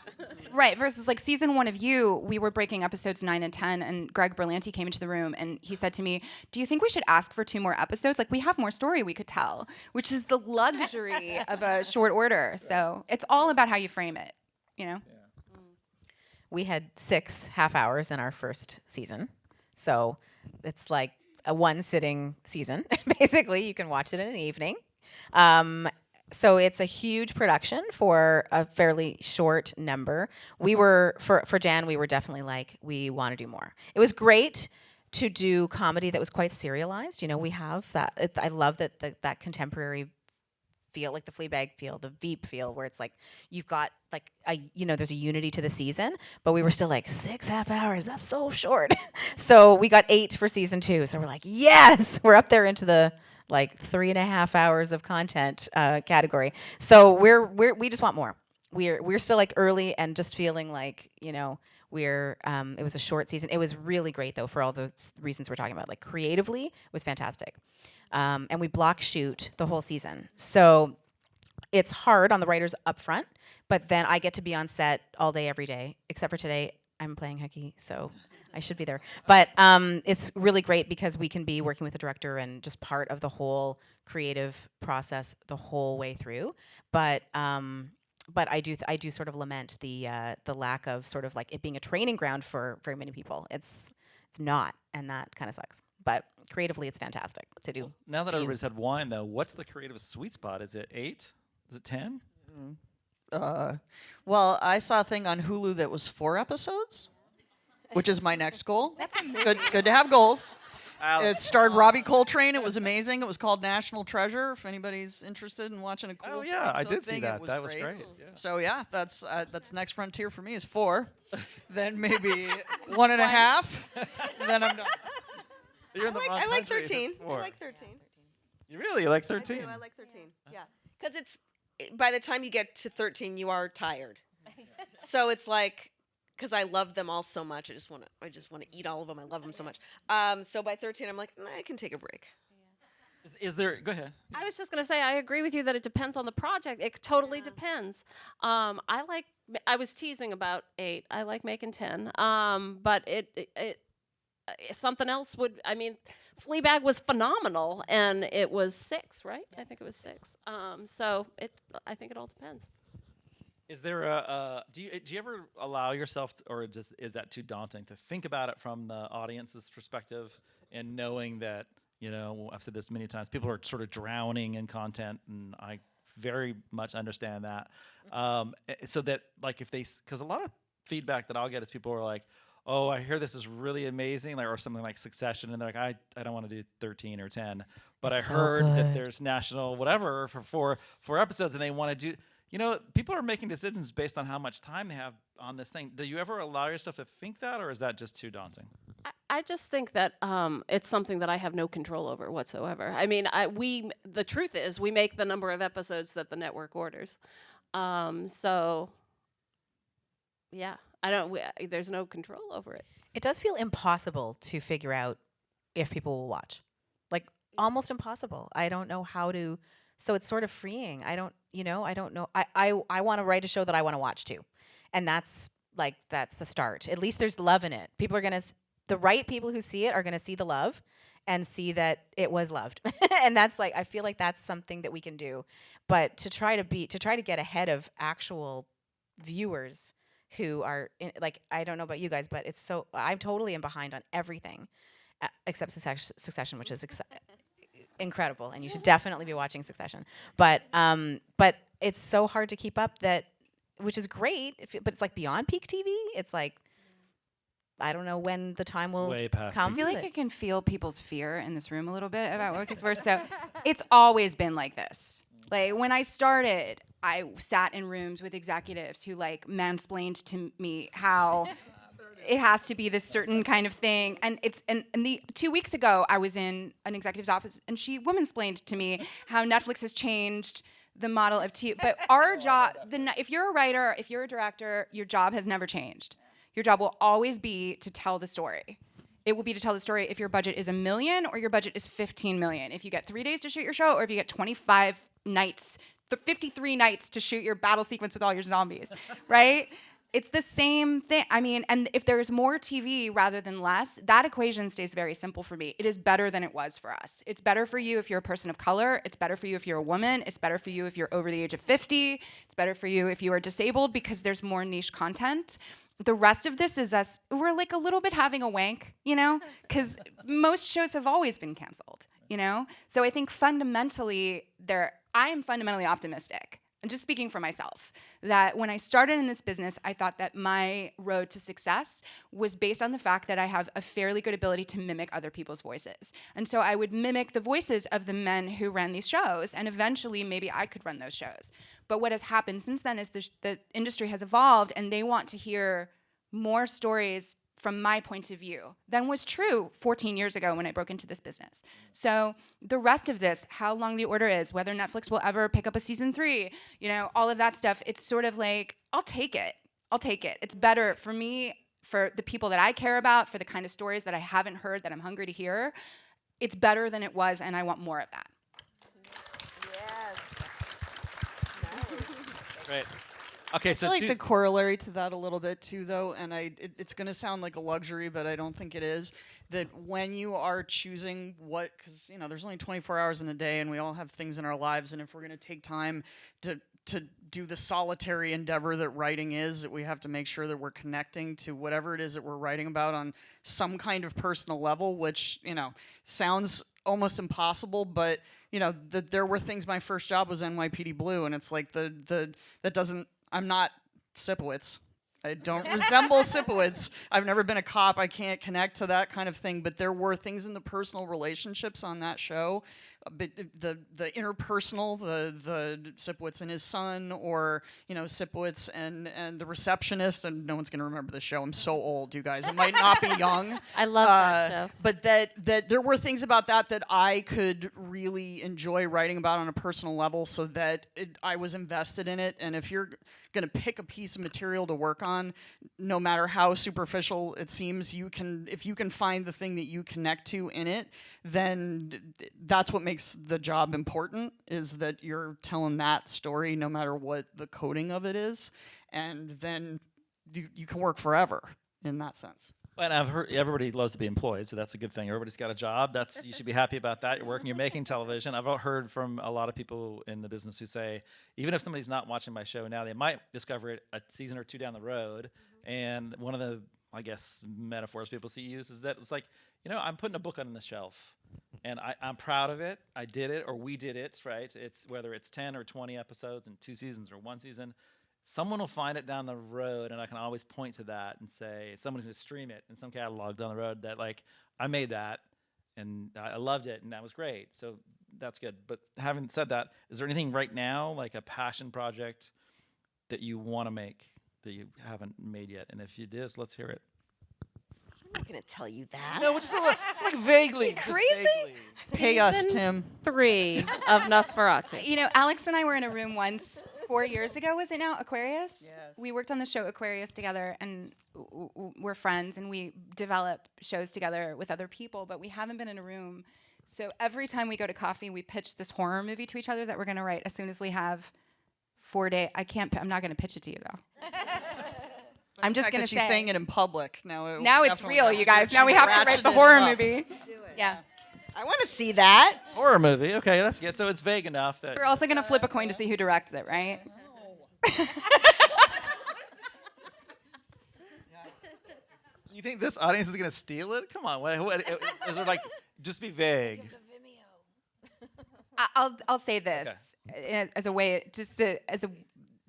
Right, versus like season 1 of You, we were breaking episodes 9 and 10, and Greg Berlanti came into the room and he said to me, do you think we should ask for 2 more episodes? Like, we have more story we could tell, which is the luxury of a short order. So it's all about how you frame it, you know? We had 6 half hours in our first season. So it's like a one sitting season. Basically, you can watch it in an evening. So it's a huge production for a fairly short number. We were, for Jann, we were definitely like, we want to do more. It was great to do comedy that was quite serialized. You know, we have that. I love that that contemporary feel, like the Fleabag feel, the Veep feel, where it's like you've got like there's a unity to the season, but we were still like 6 half hours. That's so short. So we got 8 for season 2. So we're like, yes, we're up there into the like 3.5 hours of content category. So we just want more. We're still like early and just feeling like it was a short season. It was really great though for all the reasons we're talking about. Like creatively, it was fantastic. And we block shoot the whole season. So it's hard on the writers up front, but then I get to be on set all day, every day, except for today. I'm playing hooky, so I should be there. But it's really great because we can be working with the director and just part of the whole creative process the whole way through. But I do sort of lament the lack of sort of like it being a training ground for very many people. It's not, and that kind of sucks. But creatively, it's fantastic to do. Now that everybody's had wine, though, what's the creative sweet spot? Is it 8? Is it 10? Well, I saw a thing on Hulu that was 4 episodes, which is my next goal. That's good to have goals. It starred Robbie Coltrane. It was amazing. It was called National Treasure. If anybody's interested in watching a cool Oh yeah, I episode did see thing, that. it was That was great. great. Yeah. So yeah, that's next frontier for me is 4, then maybe 1.5, then I'm done. You're in the wrong I like country if it's 13. I 4. like 13. You really like I 13? do. I like 13. Yeah, because by the time you get to 13, you are tired. So it's like, because I love them all so much, I just want to eat all of them. I love them so much. So by 13, I'm like, nah, I can take a break. Is there? Go ahead. I was just going to say, I agree with you that it depends on the project. It totally depends. I was teasing about 8. I like making 10. But something else would, I mean, Fleabag was phenomenal, and it was 6, right? I think it was 6. So I think it all depends. Is there do you ever allow yourself or just is that too daunting to think about it from the audience's perspective and knowing that, you know, I've said this many times, people are sort of drowning in content, and I very much understand that. So that, like, if they, because a lot of feedback that I'll get is people are like, oh, I hear this is really amazing, like, or something like Succession, and they're like, I don't want to do 13 or 10, but It's I so heard that good. there's national whatever for 4 episodes, and they want to do. You know, people are making decisions based on how much time they have on this thing. Do you ever allow yourself to think that, or is that just too daunting? I just think that it's something that I have no control over whatsoever. I mean, the truth is, we make the number of episodes that the network orders. So, yeah, there's no control over it. It does feel impossible to figure out if people will watch. Like, almost impossible. I don't know how to. So it's sort of freeing. I don't know. I want to write a show that I want to watch too. And that's the start. At least there's love in it. People are going to, the right people who see it are going to see the love and see that it was loved. And that's like, I feel like that's something that we can do. But to try to get ahead of actual viewers who are I don't know about you guys, but I'm totally behind on everything except Succession, which is incredible, and you should definitely be watching Succession. But it's so hard to keep up, which is great. But it's like beyond peak TV. It's like, I don't know when the time will way past come. I feel like I can feel people's fear in this room a little bit about what is worse. So it's always been like this. Like, when I started, I sat in rooms with executives who mansplained to me how it has to be this certain kind of thing. And the 2 weeks ago, I was in an executive's office, and she womansplained to me how Netflix has changed the model of TV. But our job, if you're a writer, if you're a director, your job has never changed. Your job will always be to tell the story. It will be to tell the story if your budget is $1 million or your budget is $15 million. If you get 3 days to shoot your show, or if you get 25 nights, 53 nights to shoot your battle sequence with all your zombies, right? It's the same thing. I mean, and if there's more TV rather than less, that equation stays very simple for me. It is better than it was for us. It's better for you if you're a person of color. It's better for you if you're a woman. It's better for you if you're over the age of 50. It's better for you if you are disabled, because there's more niche content. The rest of this is us. We're like a little bit having a wank, you know, because most shows have always been canceled, you know? So I think fundamentally, I am fundamentally optimistic. And just speaking for myself, that when I started in this business, I thought that my road to success was based on the fact that I have a fairly good ability to mimic other people's voices. And so I would mimic the voices of the men who ran these shows, and eventually maybe I could run those shows. But what has happened since then is the industry has evolved, and they want to hear more stories from my point of view than was true 14 years ago when I broke into this business. So the rest of this, how long the order is, whether Netflix will ever pick up a season 3, you know, all of that stuff, it's sort of like, I'll take it. It's better for me, for the people that I care about, for the kind of stories that I haven't heard that I'm hungry to hear. It's better than it was, and I want more of that. Great. Okay, so I feel like the corollary to that a little bit too, though, and it's going to sound like a luxury, but I don't think it is, that when you are choosing because, you know, there's only 24 hours in a day, and we all have things in our lives, and if we're going to take time to do the solitary endeavor that writing is, that we have to make sure that we're connecting to whatever it is that we're writing about on some kind of personal level, which, you know, sounds almost impossible, but, you know, there were things. My first job was NYPD Blue, and it's like that doesn't. I'm not Sipowicz. I don't resemble Sipowicz. I've never been a cop. I can't connect to that kind of thing. But there were things in the personal relationships on that show, but the interpersonal, the Sipowicz and his son, or Sipowicz and the receptionist. And no one's gonna remember the show. I'm so old, you guys. It might not be young. I love that show. But that there were things about that I could really enjoy writing about on a personal level, so that I was invested in it. And if you're going to pick a piece of material to work on, no matter how superficial it seems, if you can find the thing that you connect to in it, then that's what makes the job important, is that you're telling that story no matter what the coding of it is. And then you can work forever in that sense. And I've heard everybody loves to be employed, so that's a good thing. Everybody's got a job. You should be happy about that. You're working, you're making television. I've heard from a lot of people in the business who say, even if somebody's not watching my show now, they might discover it a season or two down the road. And one of the, I guess, metaphors people use is that it's like, I'm putting a book on the shelf, and I'm proud of it. I did it, or we did it, right? It's whether it's 10 or 20 episodes in 2 seasons or 1 season. Someone will find it down the road, and I can always point to that and say, someone's going to stream it in some catalog down the road that, like, I made that, and I loved it, and that was great. So that's good. But having said that, is there anything right now, like a passion project, that you want to make that you haven't made yet? And if it is, let's hear it. I'm not going to tell you that. No, just like vaguely. Just crazy? vaguely. Pay us, Tim. 3 of Nosferatu. Alex and I were in a room once 4 years ago, was it now? Aquarius? Yes. We worked on the show Aquarius together, and we're friends, and we develop shows together with other people, but we haven't been in a room. So every time we go to coffee, we pitch this horror movie to each other that we're going to write as soon as we have 4 days. I'm not going to pitch it to you, though. I'm just going to say. She's saying it in public. Now it's real, you guys. Now we have to write the horror movie. Yeah. I want to see that. Horror movie. Okay, that's good. So it's vague enough that. We're also going to flip a coin to see who directs it, right? Do you think this audience is going to steal it? Come on. What is there, like, just be vague? I'll say this as a way,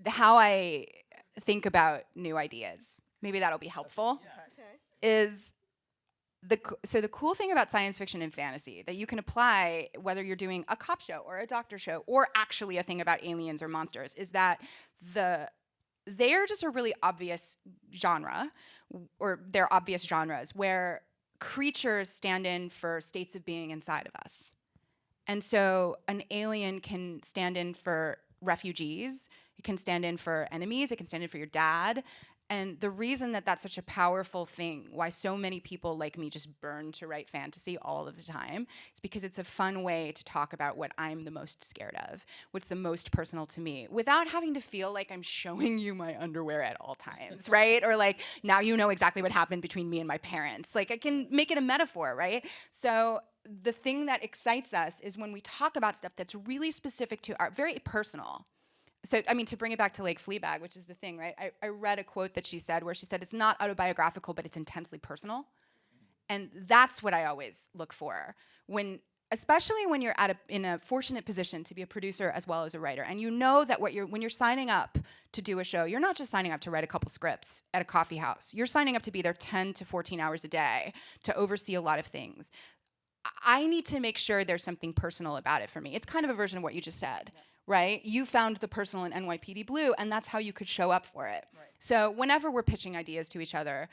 how I think about new ideas. Maybe that'll be helpful. Is the cool thing about science fiction and fantasy that you can apply whether you're doing a cop show or a doctor show or actually a thing about aliens or monsters is that they're just a really obvious genre, or they're obvious genres where creatures stand in for states of being inside of us. And so an alien can stand in for refugees, it can stand in for enemies, it can stand in for your dad. And the reason that that's such a powerful thing, why so many people like me just burn to write fantasy all of the time, is because it's a fun way to talk about what I'm the most scared of, what's the most personal to me, without having to feel like I'm showing you my underwear at all times, right? Or like, now you know exactly what happened between me and my parents. Like, I can make it a metaphor, right? So the thing that excites us is when we talk about stuff that's really specific to our, very personal. So, I mean, to bring it back to like Fleabag, which is the thing, right? I read a quote that she said where she said, it's not autobiographical, but it's intensely personal. And that's what I always look for. Especially when you're in a fortunate position to be a producer as well as a writer. And you know that when you're signing up to do a show, you're not just signing up to write a couple scripts at a coffee house. You're signing up to be there 10 to 14 hours a day to oversee a lot of things. I need to make sure there's something personal about it for me. It's kind of a version of what you just said. Right? You found the personal in NYPD Blue, and that's how you could show up for it. Right. So whenever we're pitching ideas to each other,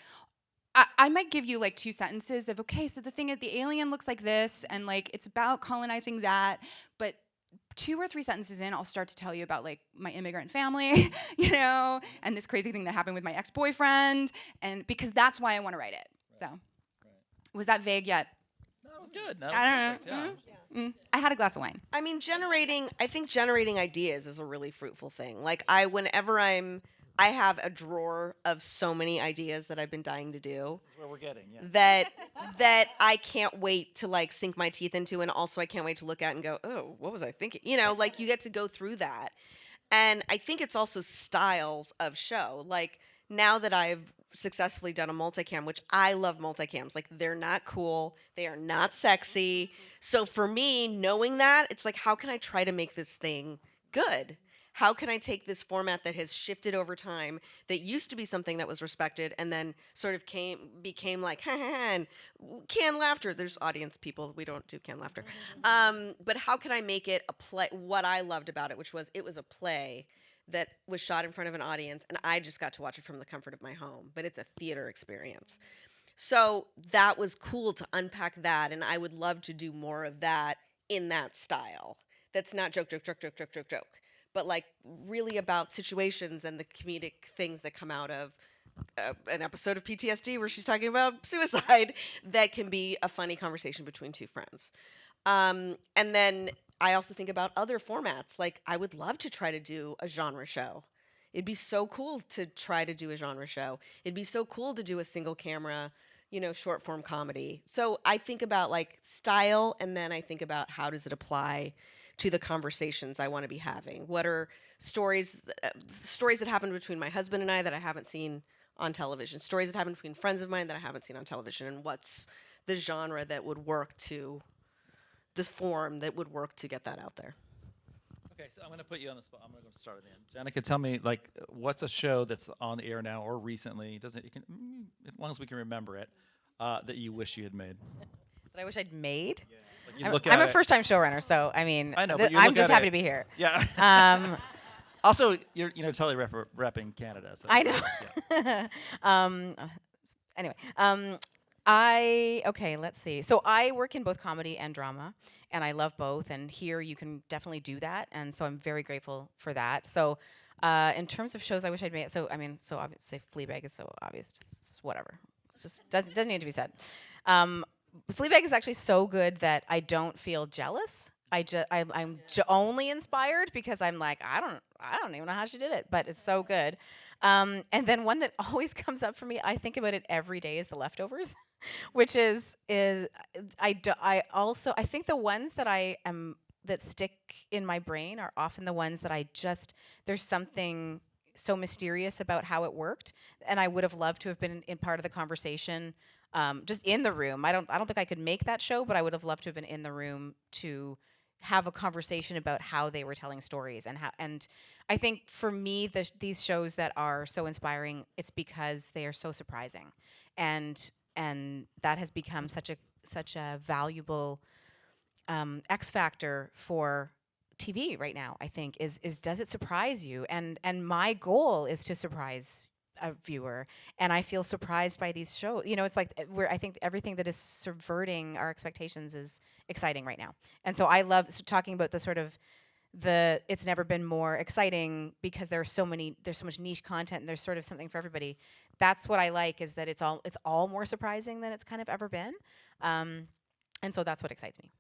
I might give you like 2 sentences of, okay, so the thing is the alien looks like this, and like it's about colonizing that, but 2 or 3 sentences in, I'll start to tell you about like my immigrant family, and this crazy thing that happened with my ex-boyfriend, and because that's why I want to write it. Right. So, was that vague yet? No, that was good. No, I don't know. Yeah. Mm-hmm. I had a glass of wine. I mean, I think generating ideas is a really fruitful thing. Like I have a drawer of so many ideas that I've been dying to do. This is where we're getting, yeah. That I can't wait to like sink my teeth into, and also I can't wait to look at and go, oh, what was I thinking? Like you get to go through that. And I think it's also styles of show. Like now that I've successfully done a multicam, which I love multicams. Like they're not cool, they are not sexy. So for me, knowing that, it's like, how can I try to make this thing good? how can I take this format that has shifted over time, that used to be something that was respected, and then sort of became like, and canned laughter. There's audience people. We don't do canned laughter. But how can I make it a play? What I loved about it, which was it was a play that was shot in front of an audience, and I just got to watch it from the comfort of my home. But it's a theater experience. So that was cool to unpack that, and I would love to do more of that in that style. That's not joke, but like really about situations and the comedic things that come out of an episode of PTSD where she's talking about suicide that can be a funny conversation between two friends. And then I also think about other formats. Like I would love to try to do a genre show. It'd be so cool to try to do a genre show. It'd be so cool to do a single camera, short form comedy. So I think about like style, and then I think about how does it apply to the conversations I want to be having. What are stories that happen between my husband and I that I haven't seen on television? Stories that happen between friends of mine that I haven't seen on television, and what's the genre that would work to, this form that would work to get that out there? Okay, so I'm going to put you on the spot. I'm going to start at the end. Jennica, tell me, like, what's a show that's on the air now or recently? As long as we can remember it, that you wish you had made. That I wish I'd made. Yeah. Like you look at I'm a it- first-time showrunner, so I mean, I know, but you I'm look just at happy it- to be here. Yeah. Also, you're totally repping Canada. So I know. Yeah. Anyway, okay, let's see. So I work in both comedy and drama, and I love both. And here you can definitely do that, and so I'm very grateful for that. So, in terms of shows I wish I'd made, so obviously Fleabag is so obvious. It's just whatever. It's just doesn't need to be said. Fleabag is actually so good that I don't feel jealous. I'm only inspired because I'm like, I don't even know how she did it, but it's so good. And then one that always comes up for me, I think about it every day, is The Leftovers, which is I think the ones that stick in my brain are often the ones that there's something so mysterious about how it worked, and I would have loved to have been in part of the conversation. Just in the room. I don't think I could make that show, but I would have loved to have been in the room to have a conversation about how they were telling stories and I think for me these shows that are so inspiring, it's because they are so surprising, and that has become such a valuable X factor for TV right now. I think is does it surprise you? And my goal is to surprise a viewer, and I feel surprised by these shows. It's like I think everything that is subverting our expectations is exciting right now. And so I love talking about it's never been more exciting because there's so much niche content, and there's sort of something for everybody. That's what I like, is that it's all more surprising than it's kind of ever been. And so that's what excites me.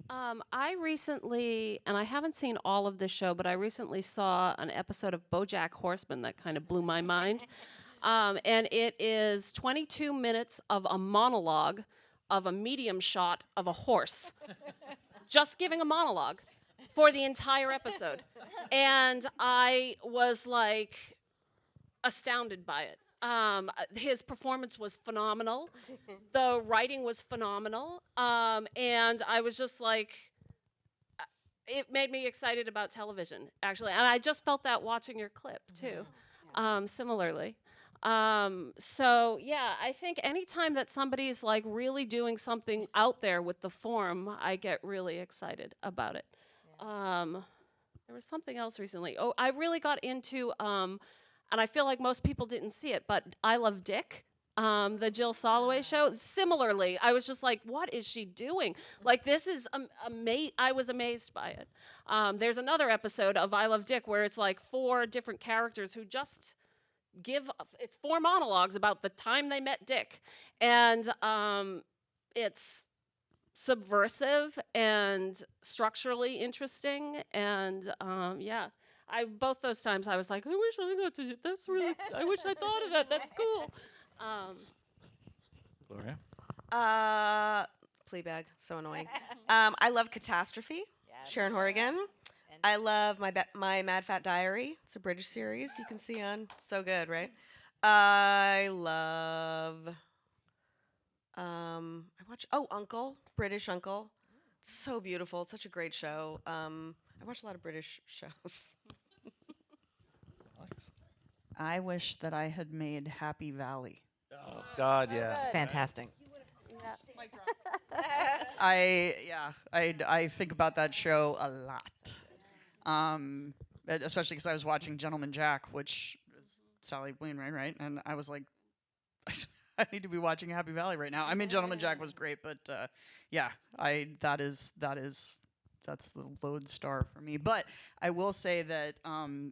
I recently, and I haven't seen all of this show, but I recently saw an episode of Bojack Horseman that kind of blew my mind. And it is 22 minutes of a monologue of a medium shot of a horse. Just giving a monologue for the entire episode. And I was like astounded by it. His performance was phenomenal. The writing was phenomenal. And I was just like, it made me excited about television, actually. And I just felt that watching your clip, too, similarly. So, yeah, I think anytime that somebody's like really doing something out there with the form, I get really excited about it. There was something else recently. Oh, I really got into... and I feel like most people didn't see it, but I Love Dick, the Jill Soloway show. Similarly, I was just like, what is she doing? Like, this is I was amazed by it. There's another episode of I Love Dick where it's like 4 different characters who just it's 4 monologues about the time they met Dick. And it's subversive and structurally interesting, and yeah. Both those times I was like, I wish I got to. That's really. I wish I thought of that. That's cool. Gloria? Fleabag, so annoying. I love Catastrophe, Sharon Horrigan. I love my Mad Fat Diary. It's a British series you can see on. So good, right? I love. I watch. Oh, Uncle, British Uncle. It's so beautiful. It's such a great show. I watch a lot of British shows. Alex? I wish that I had made Happy Valley. Oh God, yeah. It's fantastic. I think about that show a lot, especially because I was watching Gentleman Jack, which is Sally Wainwright, right? And I was like, I need to be watching Happy Valley right now. I mean, Gentleman Jack was great, but that's the lodestar for me. But I will say that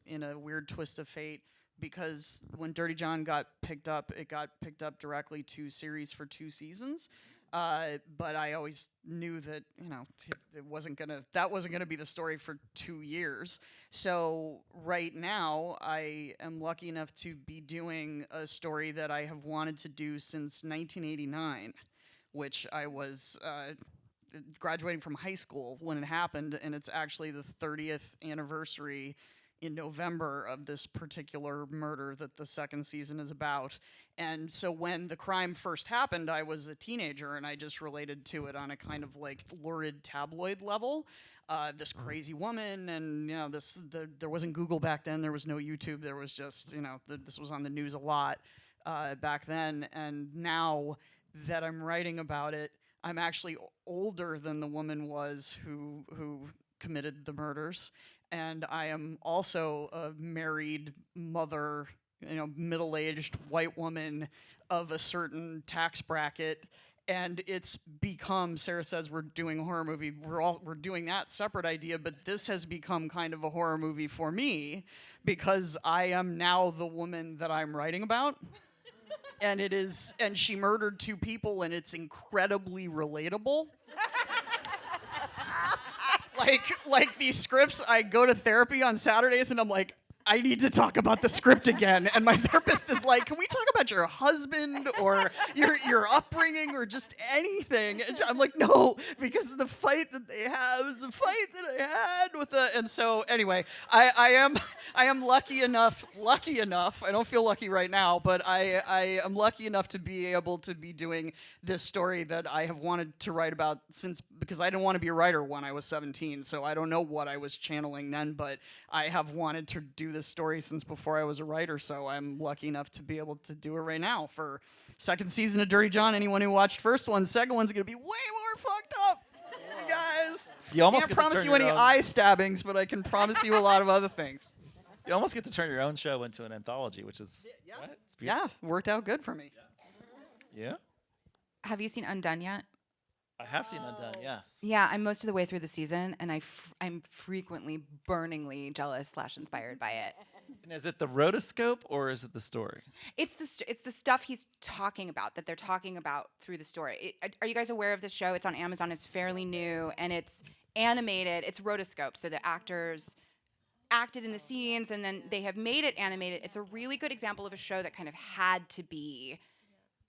in a weird twist of fate, because when Dirty John got picked up, it got picked up directly to series for 2 seasons. But I always knew that that wasn't gonna be the story for 2 years. So right now I am lucky enough to be doing a story that I have wanted to do since 1989, which I was graduating from high school when it happened, and it's actually the 30th anniversary in November of this particular murder that the second season is about. And so when the crime first happened, I was a teenager, and I just related to it on a kind of like lurid tabloid level. This crazy woman, and there wasn't Google back then. There was no YouTube. There was just this was on the news a lot back then. And now that I'm writing about it, I'm actually older than the woman was who committed the murders. And I am also a married mother, middle-aged white woman of a certain tax bracket. And it's become, Sera says we're doing a horror movie. We're doing that separate idea, but this has become kind of a horror movie for me because I am now the woman that I'm writing about. And she murdered 2 people, and it's incredibly relatable. Like these scripts, I go to therapy on Saturdays and I'm like, I need to talk about the script again. And my therapist is like, can we talk about your husband or your upbringing or just anything? And I'm like, no, because the fight that they have is a fight that I had with and so anyway, I am lucky enough, I don't feel lucky right now, but I am lucky enough to be able to be doing this story that I have wanted to write about because I didn't want to be a writer when I was 17, so I don't know what I was channeling then, but I have wanted to do this story since before I was a writer, so I'm lucky enough to be able to do it right now for second season of Dirty John. Anyone who watched first one, second one's gonna be way more fucked up, you guys. You almost can't get to promise turn you any your own- eye stabbings, but I can promise you a lot of other things. You almost get to turn your own show into an anthology, which is right? It's beautiful. Yeah, worked out good for me. Yeah. Have you seen Undone yet? I have seen Undone, yes. Yeah, I'm most of the way through the season, and I'm frequently burningly jealous / inspired by it. And is it the rotoscope or is it the story? It's the stuff he's talking about that they're talking about through the story. Are you guys aware of this show? It's on Amazon. It's fairly new, and it's animated. It's rotoscope, so the actors acted in the scenes, and then they have made it animated. It's a really good example of a show that kind of had to be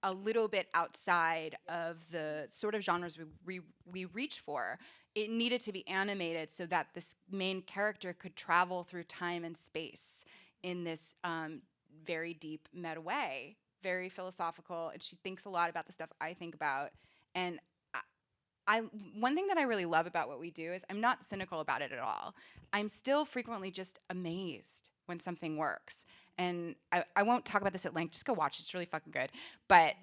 a little bit outside of the sort of genres we reach for. It needed to be animated so that this main character could travel through time and space in this very deep meta way, very philosophical, and she thinks a lot about the stuff I think about. And one thing that I really love about what we do is I'm not cynical about it at all. I'm still frequently just amazed when something works. And I won't talk about this at length, just go watch it, it's really fucking good. But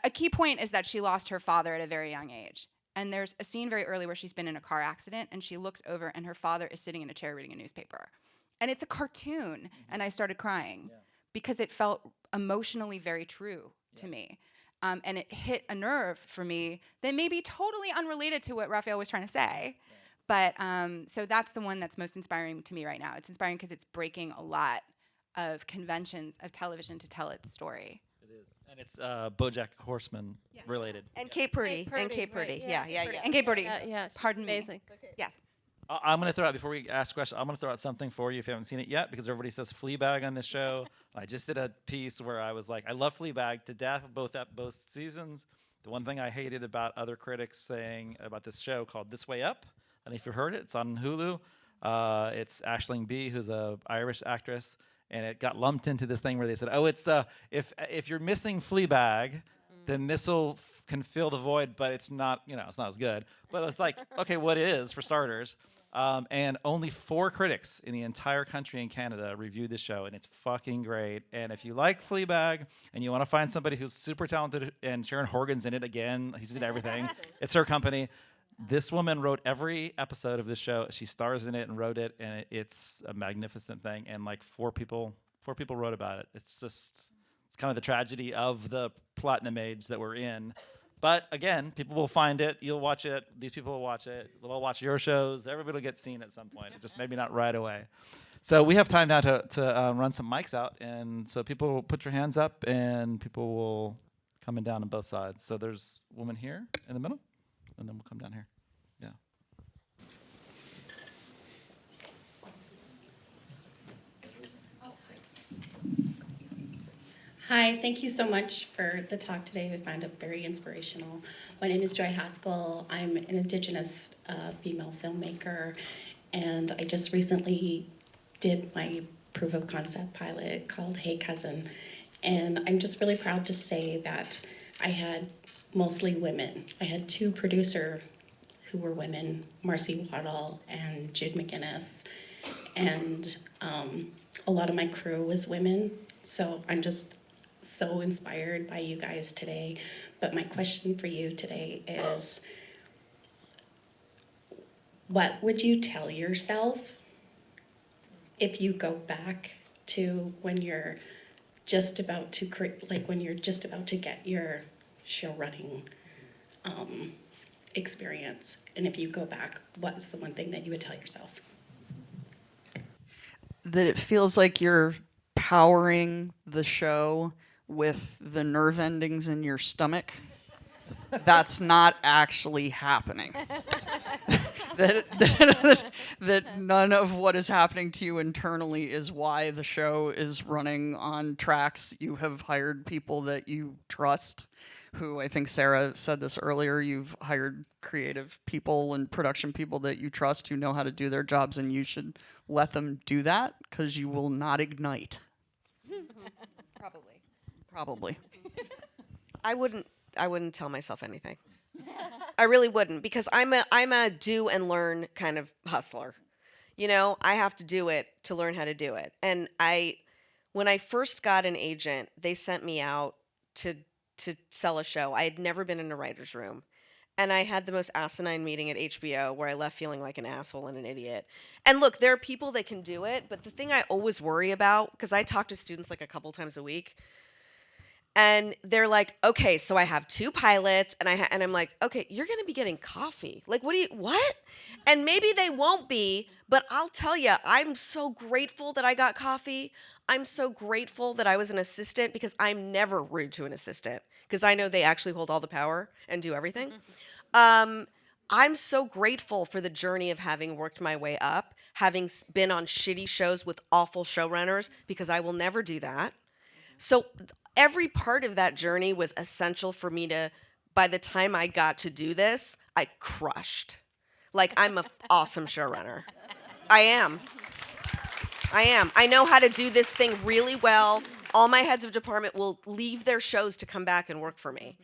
a key point is that she lost her father at a very young age. And there's a scene very early where she's been in a car accident and she looks over and her father is sitting in a chair reading a newspaper. And it's a cartoon, and I started crying because it felt emotionally very true to me. And it hit a nerve for me that may be totally unrelated to what Raphael was trying to say. But so that's the one that's most inspiring to me right now. It's inspiring because it's breaking a lot of conventions of television to tell its story. It is. And it's Bojack Horseman related. And Kate Purdy. Kate And Kate Purdy, Purdy. right, Yeah. And Kate Purdy, yeah, pardon amazing. me. Yes. I'm going to throw out, before we ask questions, I'm going to throw out something for you if you haven't seen it yet, because everybody says Fleabag on this show. I just did a piece where I was like, I love Fleabag to death, both seasons. The one thing I hated about other critics saying about this show called This Way Up, I don't know if you've heard it, it's on Hulu. It's Aisling B, who's an Irish actress, and it got lumped into this thing where they said, oh, it's if you're missing Fleabag, then this'll can fill the void, but it's not, it's not as good. But it's like, okay, what is, for starters? And only 4 critics in the entire country in Canada reviewed the show, and it's fucking great. And if you like Fleabag and you want to find somebody who's super talented, and Sharon Horgan's in it again, he's in everything. It's her company. This woman wrote every episode of this show. She stars in it and wrote it, and it's a magnificent thing. And like 4 people wrote about it. It's kind of the tragedy of the Platinum Age that we're in. But again, people will find it. You'll watch it. These people will watch it. They'll watch your shows. Everybody will get seen at some point. Just maybe not right away. So we have time now to run some mics out, and so people will put your hands up, and people will come in down on both sides. So there's a woman here in the middle, and then we'll come down here. Yeah. Hi, thank you so much for the talk today. I found it very inspirational. My name is Joy Haskell. I'm an Indigenous female filmmaker, and I just recently did my proof of concept pilot called Hey Cousin, and I'm just really proud to say that I had mostly women. I had 2 producers who were women, Marcy Waddell and Jude McGinnis, and a lot of my crew was women, so I'm just so inspired by you guys today. But my question for you today is, what would you tell yourself if you go back to when you're just about to when you're just about to get your show running experience? And if you go back, what's the one thing that you would tell yourself? That it feels like you're powering the show with the nerve endings in your stomach. That's not actually happening. that none of what is happening to you internally is why the show is running on tracks. You have hired people that you trust, who, I think Sera said this earlier, you've hired creative people and production people that you trust who know how to do their jobs, and you should let them do that, because you will not ignite. Probably. I wouldn't tell myself anything. I really wouldn't, because I'm a do and learn kind of hustler. You know, I have to do it to learn how to do it. And when I first got an agent, they sent me out to sell a show. I had never been in a writer's room. And I had the most asinine meeting at HBO where I left feeling like an asshole and an idiot. And look, there are people that can do it, but the thing I always worry about, because I talk to students like a couple times a week, and they're like, okay, so I have 2 pilots, and I'm like, okay, you're gonna be getting coffee. Like, what? And maybe they won't be, but I'll tell you, I'm so grateful that I got coffee. I'm so grateful that I was an assistant, because I'm never rude to an assistant, because I know they actually hold all the power and do everything. I'm so grateful for the journey of having worked my way up, having been on shitty shows with awful showrunners, because I will never do that. So every part of that journey was essential for me to, by the time I got to do this, I crushed. Like, I'm an awesome showrunner. I am. I know how to do this thing really well. All my heads of department will leave their shows to come back and work for me.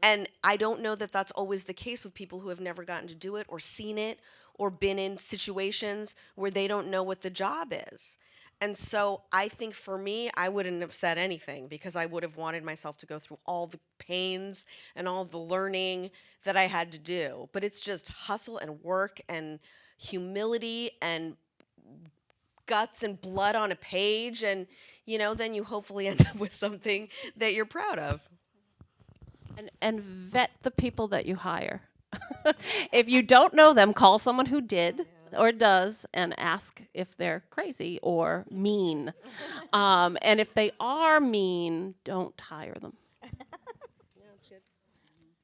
And I don't know that that's always the case with people who have never gotten to do it or seen it or been in situations where they don't know what the job is. And so I think for me, I wouldn't have said anything, because I would have wanted myself to go through all the pains and all the learning that I had to do. But it's just hustle and work and humility and guts and blood on a page. And, you know, then you hopefully end up with something that you're proud of. And vet the people that you hire. If you don't know them, call someone who did or does and ask if they're crazy or mean. And if they are mean, don't hire them.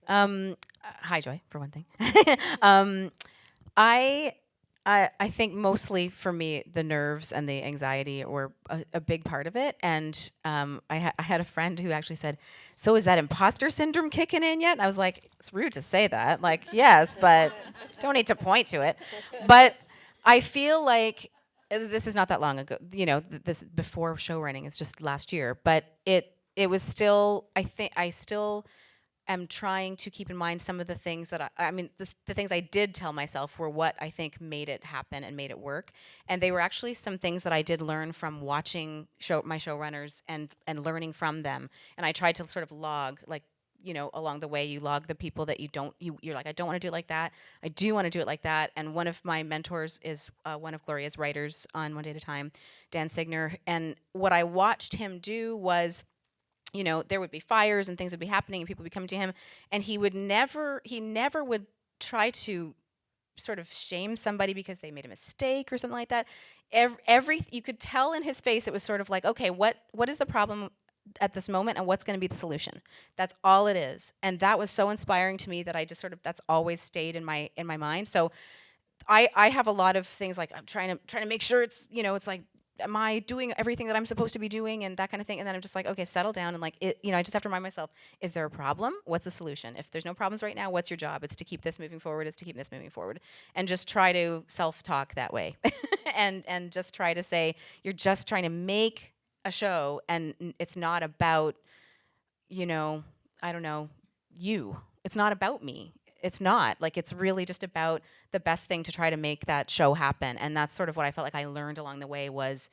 Hi, Joy, for one thing. I think mostly for me, the nerves and the anxiety were a big part of it. And I had a friend who actually said, so is that imposter syndrome kicking in yet? And I was like, it's rude to say that. Like, yes, but don't need to point to it. But I feel like this is not that long ago, you know, this before show running, it's just last year. But it was still, I think I still am trying to keep in mind some of the things that the things I did tell myself were what I think made it happen and made it work. And they were actually some things that I did learn from watching my showrunners and learning from them. And I tried to sort of log, like, along the way, you log the people that you're like, I don't want to do it like that. I do want to do it like that. And one of my mentors is one of Gloria's writers on One Day at a Time, Dan Signer. And what I watched him do was, there would be fires and things would be happening and people would be coming to him, and he never would try to sort of shame somebody because they made a mistake or something like that. You could tell in his face, it was sort of like, okay, what is the problem at this moment and what's going to be the solution? That's all it is. And that was so inspiring to me that I just that's always stayed in my mind. So I have a lot of things like I'm trying to make sure it's, it's like, am I doing everything that I'm supposed to be doing and that kind of thing? And then I'm just like, okay, settle down. And like, I just have to remind myself, is there a problem? What's the solution? If there's no problems right now, what's your job? It's to keep this moving forward. It's to keep this moving forward. And just try to self-talk that way. and just try to say, you're just trying to make a show and it's not about, I don't know, you. It's not about me. It's not. Like, it's really just about the best thing to try to make that show happen. And that's sort of what I felt like I learned along the way was,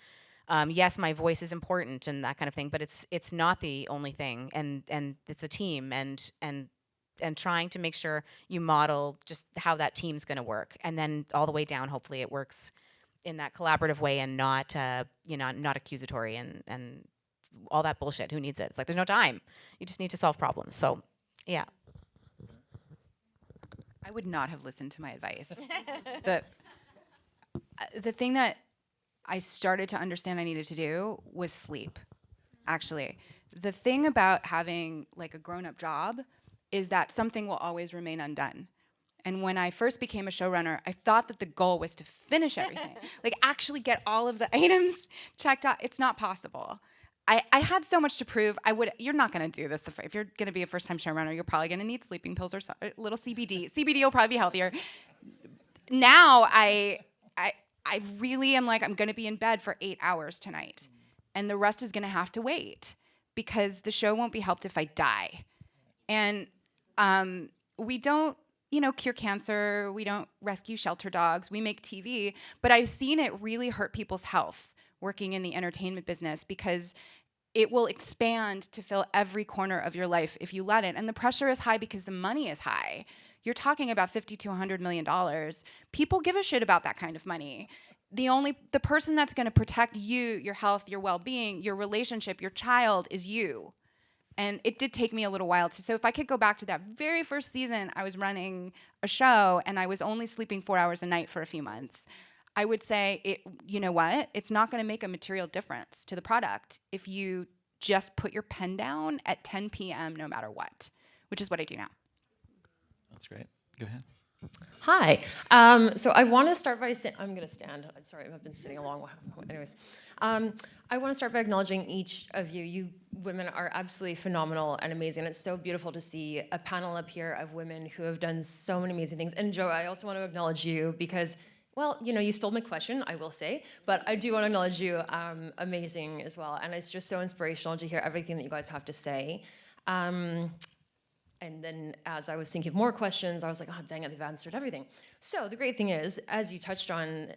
yes, my voice is important and that kind of thing, but it's not the only thing. And it's a team and trying to make sure you model just how that team's going to work. And then all the way down, hopefully it works in that collaborative way and not, not accusatory and all that bullshit. Who needs it? It's like, there's no time. You just need to solve problems. So, yeah. I would not have listened to my advice. The thing that I started to understand I needed to do was sleep, actually. The thing about having like a grown-up job is that something will always remain undone. And when I first became a showrunner, I thought that the goal was to finish everything, like actually get all of the items checked out. It's not possible. I had so much to prove. You're not going to do this. If you're going to be a first-time showrunner, you're probably going to need sleeping pills or a little CBD. CBD will probably be healthier. Now I really am like, I'm going to be in bed for 8 hours tonight, and the rest is going to have to wait because the show won't be helped if I die. And we don't, cure cancer. We don't rescue shelter dogs. We make TV, but I've seen it really hurt people's health working in the entertainment business because it will expand to fill every corner of your life if you let it. And the pressure is high because the money is high. You're talking about $50 to $100 million. People give a shit about that kind of money. The person that's going to protect you, your health, your well-being, your relationship, your child is you. And it did take me a little while so if I could go back to that very first season, I was running a show and I was only sleeping 4 hours a night for a few months. I would say, you know what? It's not going to make a material difference to the product if you just put your pen down at 10 p.m. no matter what, which is what I do now. That's great. Go ahead. Hi. So I want to start by saying, I'm going to stand. I'm sorry, I've been sitting a long while. Anyways, I want to start by acknowledging each of you. You women are absolutely phenomenal and amazing. It's so beautiful to see a panel up here of women who have done so many amazing things. And Joe, I also want to acknowledge you because, well, you stole my question, I will say, but I do want to acknowledge you, amazing as well. And it's just so inspirational to hear everything that you guys have to say. And then as I was thinking of more questions, I was like, oh, dang it, they've answered everything. So the great thing is, as you touched on,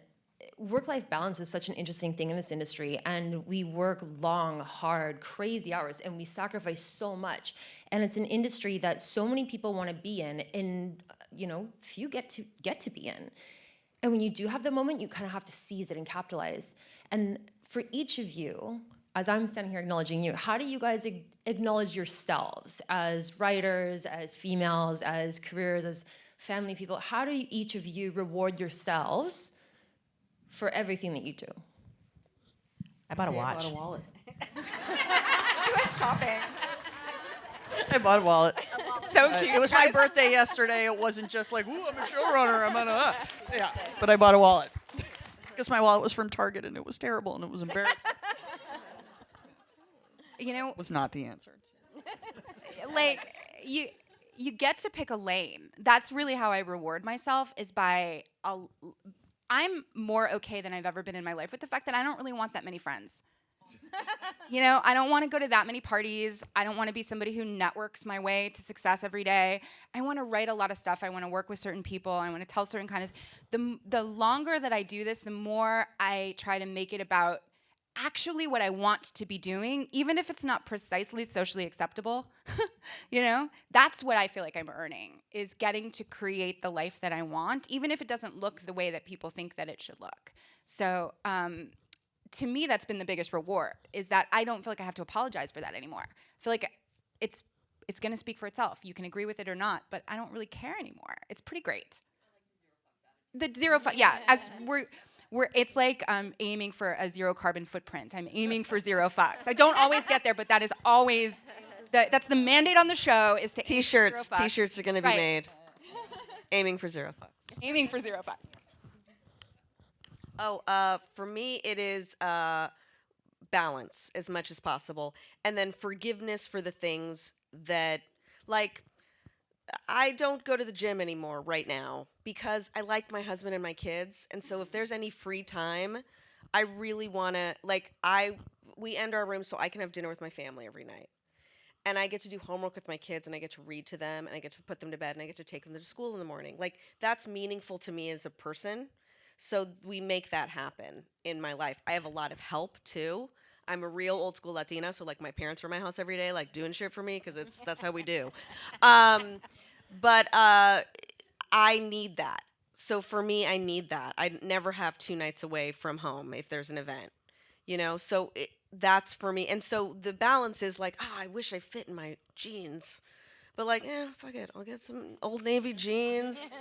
work-life balance is such an interesting thing in this industry, and we work long, hard, crazy hours, and we sacrifice so much. And it's an industry that so many people want to be in, and few get to be in. And when you do have the moment, you kind of have to seize it and capitalize. And for each of you, as I'm standing here acknowledging you, how do you guys acknowledge yourselves as writers, as females, as careers, as family people? How do each of you reward yourselves for everything that you do? I bought a watch. I bought a wallet. You went shopping. I bought a wallet. So cute. It was my birthday yesterday. It wasn't just like, ooh, I'm a showrunner. I'm on a yeah. But I bought a wallet because my wallet was from Target and it was terrible and it was embarrassing. It was not the answer. Like you get to pick a lane. That's really how I reward myself is by I'm more okay than I've ever been in my life with the fact that I don't really want that many friends. You know, I don't want to go to that many parties. I don't want to be somebody who networks my way to success every day. I want to write a lot of stuff. I want to work with certain people. I want to tell certain kinds of. The longer that I do this, the more I try to make it about actually what I want to be doing, even if it's not precisely socially acceptable. You know, that's what I feel like I'm earning, is getting to create the life that I want, even if it doesn't look the way that people think that it should look. So to me, that's been the biggest reward, is that I don't feel like I have to apologize for that anymore. I feel like it's going to speak for itself. You can agree with it or not, but I don't really care anymore. It's pretty great. The zero fucks, yeah. As it's like aiming for a zero carbon footprint. I'm aiming for zero fucks. I don't always get there, but that is always that's the mandate on the show, is to T-shirts. aim for zero fucks. T-shirts are going to be made. Aiming for zero fucks. Aiming for zero fucks. Oh, for me, it is balance as much as possible. And then forgiveness for the things that, like, I don't go to the gym anymore right now because I like my husband and my kids. And so if there's any free time, I really want to, we end our room so I can have dinner with my family every night. And I get to do homework with my kids, and I get to read to them, and I get to put them to bed, and I get to take them to school in the morning. Like, that's meaningful to me as a person. So we make that happen in my life. I have a lot of help too. I'm a real old school Latina, so like my parents are in my house every day, like doing shit for me, because that's how we do. But I need that. So for me, I need that. I never have 2 nights away from home if there's an event, you know. So that's for me. And so the balance is like, I wish I fit in my jeans. But like, fuck it. I'll get some Old Navy jeans,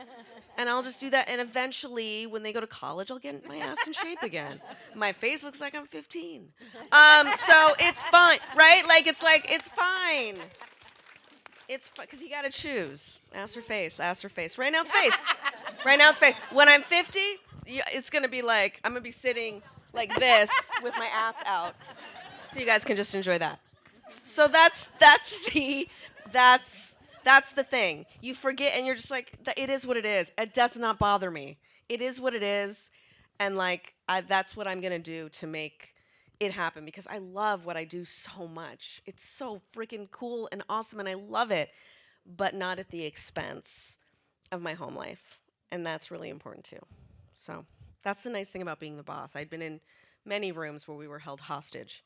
and I'll just do that. And eventually, when they go to college, I'll get my ass in shape again. My face looks like I'm 15. So it's fine, right? It's fine. It's fine, because you got to choose. Ass or face, ass or face. Right now it's face. Right now it's face. When I'm 50, it's going to be like, I'm going to be sitting like this with my ass out. So you guys can just enjoy that. So that's the thing. You forget, and you're just like, it is what it is. It does not bother me. It is what it is, and that's what I'm gonna do to make it happen, because I love what I do so much. It's so freaking cool and awesome, and I love it, but not at the expense of my home life, and that's really important too. So that's the nice thing about being the boss. I'd been in many rooms where we were held hostage.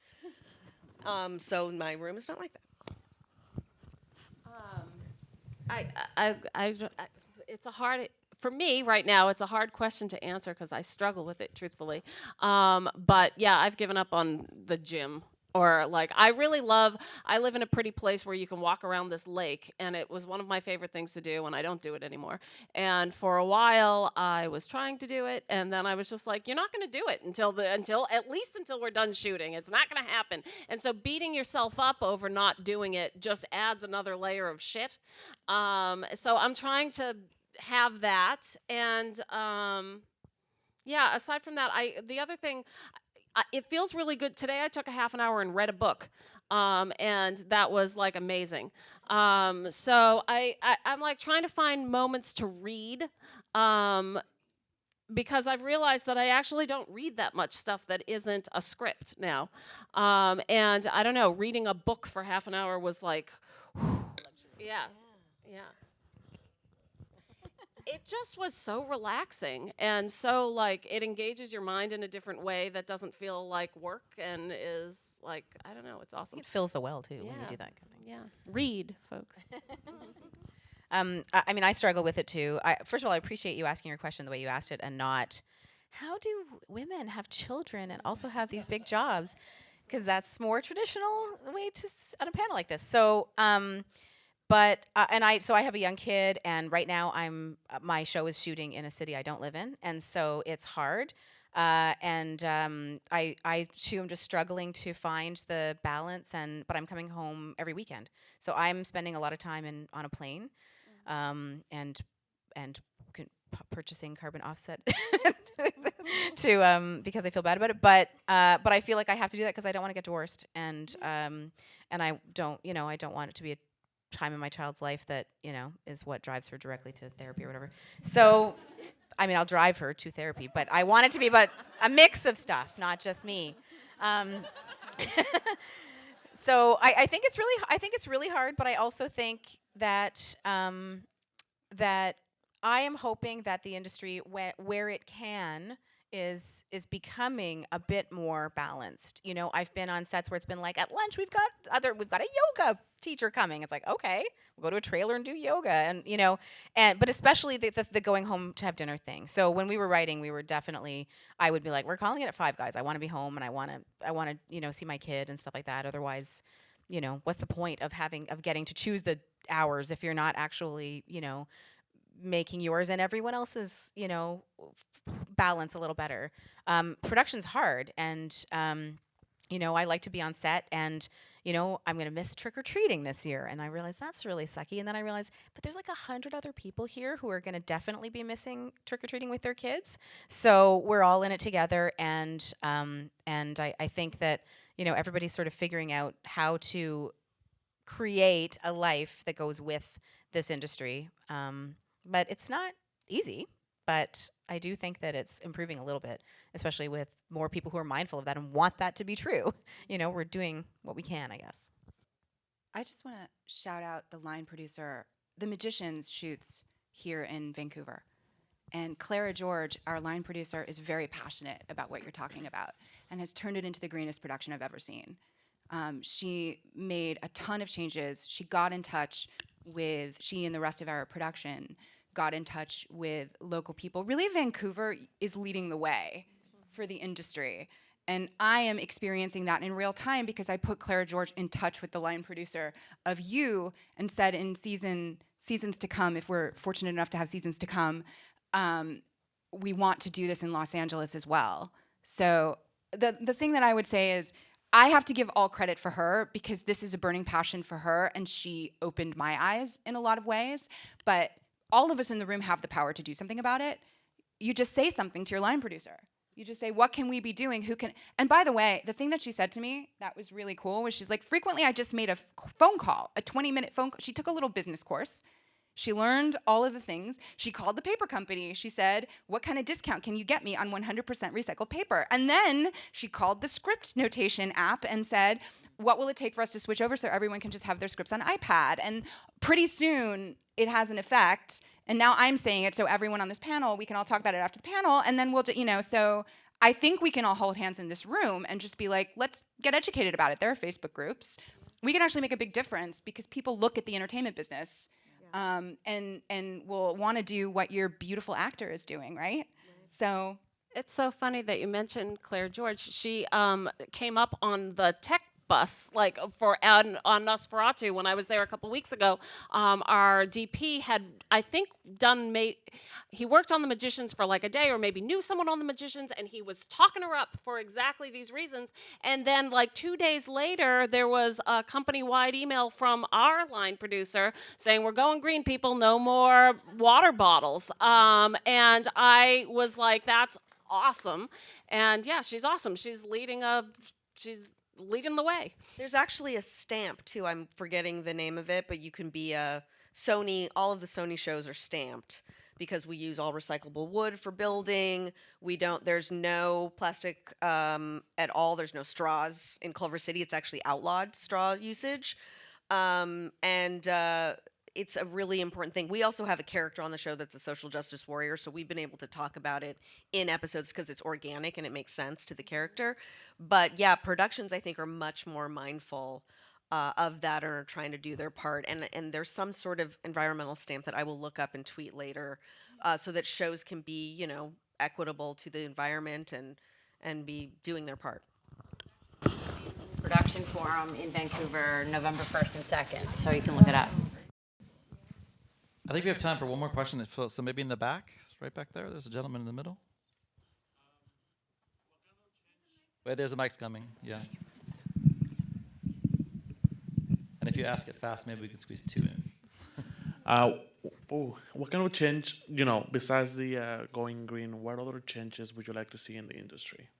So my room is not like that. It's a hard, for me right now, it's a hard question to answer because I struggle with it, truthfully. But yeah, I've given up on the gym. Or I live in a pretty place where you can walk around this lake, and it was one of my favorite things to do, and I don't do it anymore. And for a while, I was trying to do it, and then I was just like, you're not going to do it until at least until we're done shooting. It's not going to happen. And so beating yourself up over not doing it just adds another layer of shit. So I'm trying to have that, and yeah, aside from that, the other thing, it feels really good. Today I took a half an hour and read a book, and that was amazing. So I'm trying to find moments to read, because I've realized that I actually don't read that much stuff that isn't a script now. And I don't know, reading a book for half an hour was yeah. It just was so relaxing, and so it engages your mind in a different way that doesn't feel like work, and is I don't know, it's awesome. It fills the well too when you do that kind of thing. Yeah, read, folks. I mean, I struggle with it too. First of all, I appreciate you asking your question the way you asked it, and not, how do women have children and also have these big jobs? Because that's more traditional way to on a panel like this. So. But so I have a young kid, and right now my show is shooting in a city I don't live in, and so it's hard. And I too am just struggling to find the balance, but I'm coming home every weekend, so I'm spending a lot of time on a plane, and purchasing carbon offset to because I feel bad about it. But I feel like I have to do that because I don't want to get divorced, and I don't want it to be a time in my child's life that is what drives her directly to therapy or whatever. So I mean, I'll drive her to therapy, but I want it to be about a mix of stuff, not just me. So I think it's really hard, but I also think that that I am hoping that the industry, where it can, is becoming a bit more balanced. You know, I've been on sets where it's been like, at lunch we've got a yoga teacher coming. It's like, okay, we'll go to a trailer and do yoga, and you know, but especially the going home to have dinner thing. So when we were writing, we were definitely, I would be like, we're calling it at 5, guys. I want to be home, and I want to you know, see my kid and stuff like that. Otherwise, you know, what's the point of getting to choose the hours if you're not actually, you know, making yours and everyone else's, you know, balance a little better. Production's hard, and you know, I like to be on set, and you know, I'm gonna miss trick-or-treating this year, and I realize that's really sucky. And then I realize, but there's like 100 other people here who are gonna definitely be missing trick-or-treating with their kids. So we're all in it together, and I think that, you know, everybody's sort of figuring out how to create a life that goes with this industry. But it's not easy, but I do think that it's improving a little bit, especially with more people who are mindful of that and want that to be true. You know, we're doing what we can, I guess. I just want to shout out the line producer. The Magicians shoots here in Vancouver. And Clara George, our line producer, is very passionate about what you're talking about and has turned it into the greenest production I've ever seen. She made a ton of changes. She got in touch with, she and the rest of our production got in touch with local people. Really, Vancouver is leading the way for the industry. And I am experiencing that in real time because I put Clara George in touch with the line producer of You and said in seasons to come, if we're fortunate enough to have seasons to come, we want to do this in Los Angeles as well. So the thing that I would say is I have to give all credit for her because this is a burning passion for her and she opened my eyes in a lot of ways. But all of us in the room have the power to do something about it. You just say something to your line producer. You just say, what can we be doing? Who can? And by the way, the thing that she said to me that was really cool was she's like, frequently I just made a phone call, a 20-minute phone call. She took a little business course. She learned all of the things. She called the paper company. She said, what kind of discount can you get me on 100% recycled paper? And then she called the script notation app and said, what will it take for us to switch over so everyone can just have their scripts on iPad? And pretty soon it has an effect. And now I'm saying it so everyone on this panel, we can all talk about it after the panel, and then we'll, you know, so I think we can all hold hands in this room and just be like, let's get educated about it. There are Facebook groups. We can actually make a big difference because people look at the entertainment business and will want to do what your beautiful actor is doing, right? So It's so funny that you mentioned Claire George. She came up on the tech bus, like on Nosferatu when I was there a couple weeks ago. Our DP had, I think, he worked on The Magicians for like a day or maybe knew someone on The Magicians, and he was talking her up for exactly these reasons. And then like 2 days later, there was a company-wide email from our line producer saying, we're going green, people, no more water bottles. And I was like, that's awesome. And yeah, she's awesome. She's leading the way. There's actually a stamp too. I'm forgetting the name of it, but you can be a Sony. All of the Sony shows are stamped because we use all recyclable wood for building. There's no plastic at all. There's no straws in Culver City. It's actually outlawed straw usage. It's a really important thing. We also have a character on the show that's a social justice warrior, so we've been able to talk about it in episodes because it's organic and it makes sense to the character. But yeah, productions I think are much more mindful of that and are trying to do their part. And there's some sort of environmental stamp that I will look up and tweet later, so that shows can be, you know, equitable to the environment and be doing their part. Production Forum in Vancouver, November 1st and 2nd, so you can look it up. I think we have time for one more question. So maybe in the back, right back there, there's a gentleman in the middle. Wait, there's the mic's coming. Yeah. And if you ask it fast, maybe we could squeeze 2 in. What kind of change, you know, besides the going green, what other changes would you like to see in the industry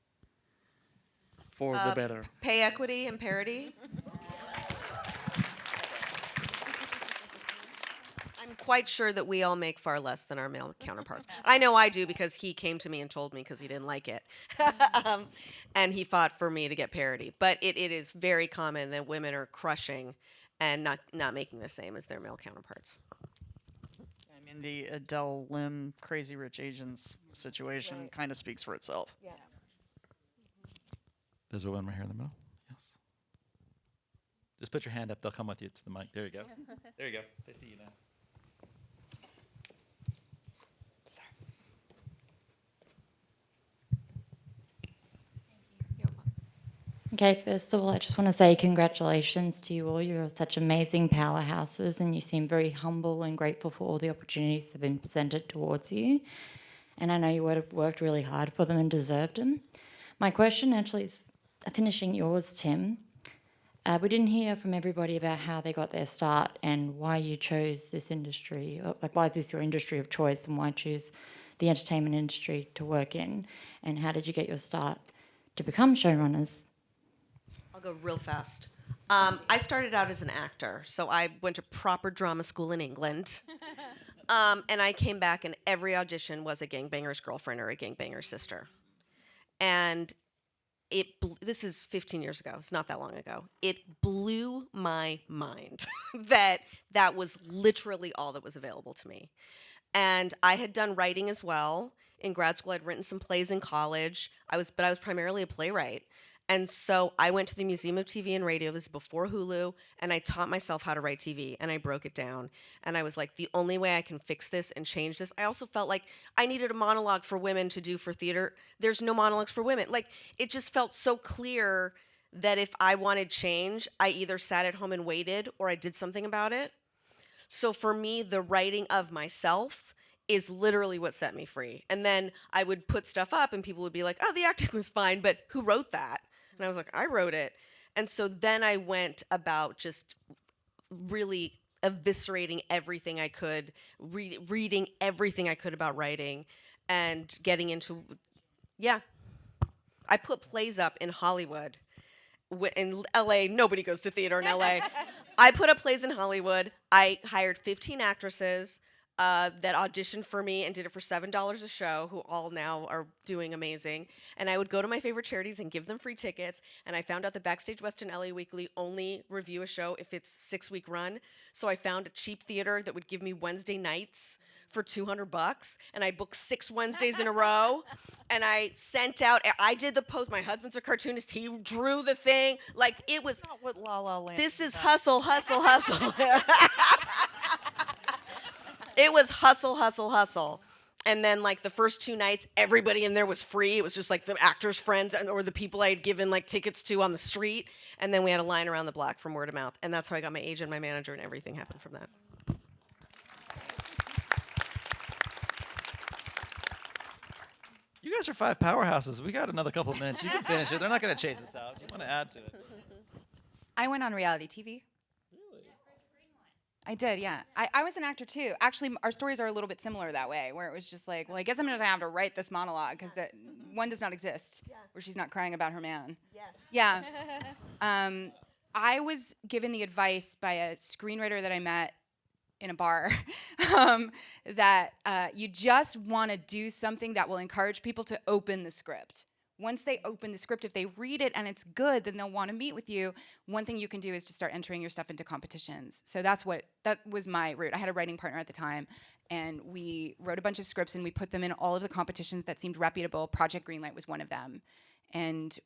for the better? Pay equity and parity. I'm quite sure that we all make far less than our male counterparts. I know I do because he came to me and told me because he didn't like it. And he fought for me to get parity. But it is very common that women are crushing and not making the same as their male counterparts. I mean, the Adele Lim Crazy Rich Asians situation kind of speaks for itself. Yeah. There's a woman right here in the middle. Yes. Just put your hand up. They'll come with you to the mic. There you go. There you go. They see you now. Okay, first of all, I just want to say congratulations to you all. You're such amazing powerhouses, and you seem very humble and grateful for all the opportunities that have been presented towards you. And I know you would have worked really hard for them and deserved them. My question actually is finishing yours, Tim. We didn't hear from everybody about how they got their start and why you chose this industry, like why is this your industry of choice and why choose the entertainment industry to work in, and how did you get your start to become showrunners? I'll go real fast. I started out as an actor, so I went to proper drama school in England. And I came back and every audition was a gangbanger's girlfriend or a gangbanger's sister. And this is 15 years ago. It's not that long ago. It blew my mind that was literally all that was available to me. And I had done writing as well. In grad school, I'd written some plays in college. But I was primarily a playwright. And so I went to the Museum of TV and Radio, this is before Hulu, and I taught myself how to write TV, and I broke it down. And I was like, the only way I can fix this and change this, I also felt like I needed a monologue for women to do for theater. There's no monologues for women. Like, it just felt so clear that if I wanted change, I either sat at home and waited or I did something about it. So for me, the writing of myself is literally what set me free. And then I would put stuff up and people would be like, oh, the acting was fine, but who wrote that? And I was like, I wrote it. And so then I went about just really eviscerating everything I could, reading everything I could about writing and getting into, I put plays up in Hollywood. In LA, nobody goes to theater in LA. I put up plays in Hollywood. I hired 15 actresses that auditioned for me and did it for $7 a show, who all now are doing amazing. And I would go to my favorite charities and give them free tickets. And I found out that Backstage West and LA Weekly only review a show if it's 6-week run. So I found a cheap theater that would give me Wednesday nights for $200. And I booked 6 Wednesdays in a row. And I sent out, I did the post. My husband's a cartoonist. He drew the thing. Like, it was, Not what La La Land. this is hustle, hustle, hustle. It was hustle, hustle, hustle. And then, like, the first 2 nights, everybody in there was free. It was just, like, the actors' friends or the people I had given, like, tickets to on the street. And then we had a line around the block from word of mouth. And that's how I got my agent, my manager, and everything happened from that. You guys are 5 powerhouses. We got another couple minutes. You can finish it. They're not going to chase us out. If you want to add to it. I went on reality TV. I did, yeah. I was an actor too. Actually, our stories are a little bit similar that way, where it was just like, well, I guess I'm going to have to write this monologue because that one does not exist, where she's not crying about her man. Yes. Yeah. I was given the advice by a screenwriter that I met in a bar that you just want to do something that will encourage people to open the script. Once they open the script, if they read it and it's good, then they'll want to meet with you. One thing you can do is to start entering your stuff into competitions. So that was my route. I had a writing partner at the time, and we wrote a bunch of scripts and we put them in all of the competitions that seemed reputable. Project Greenlight was one of them. And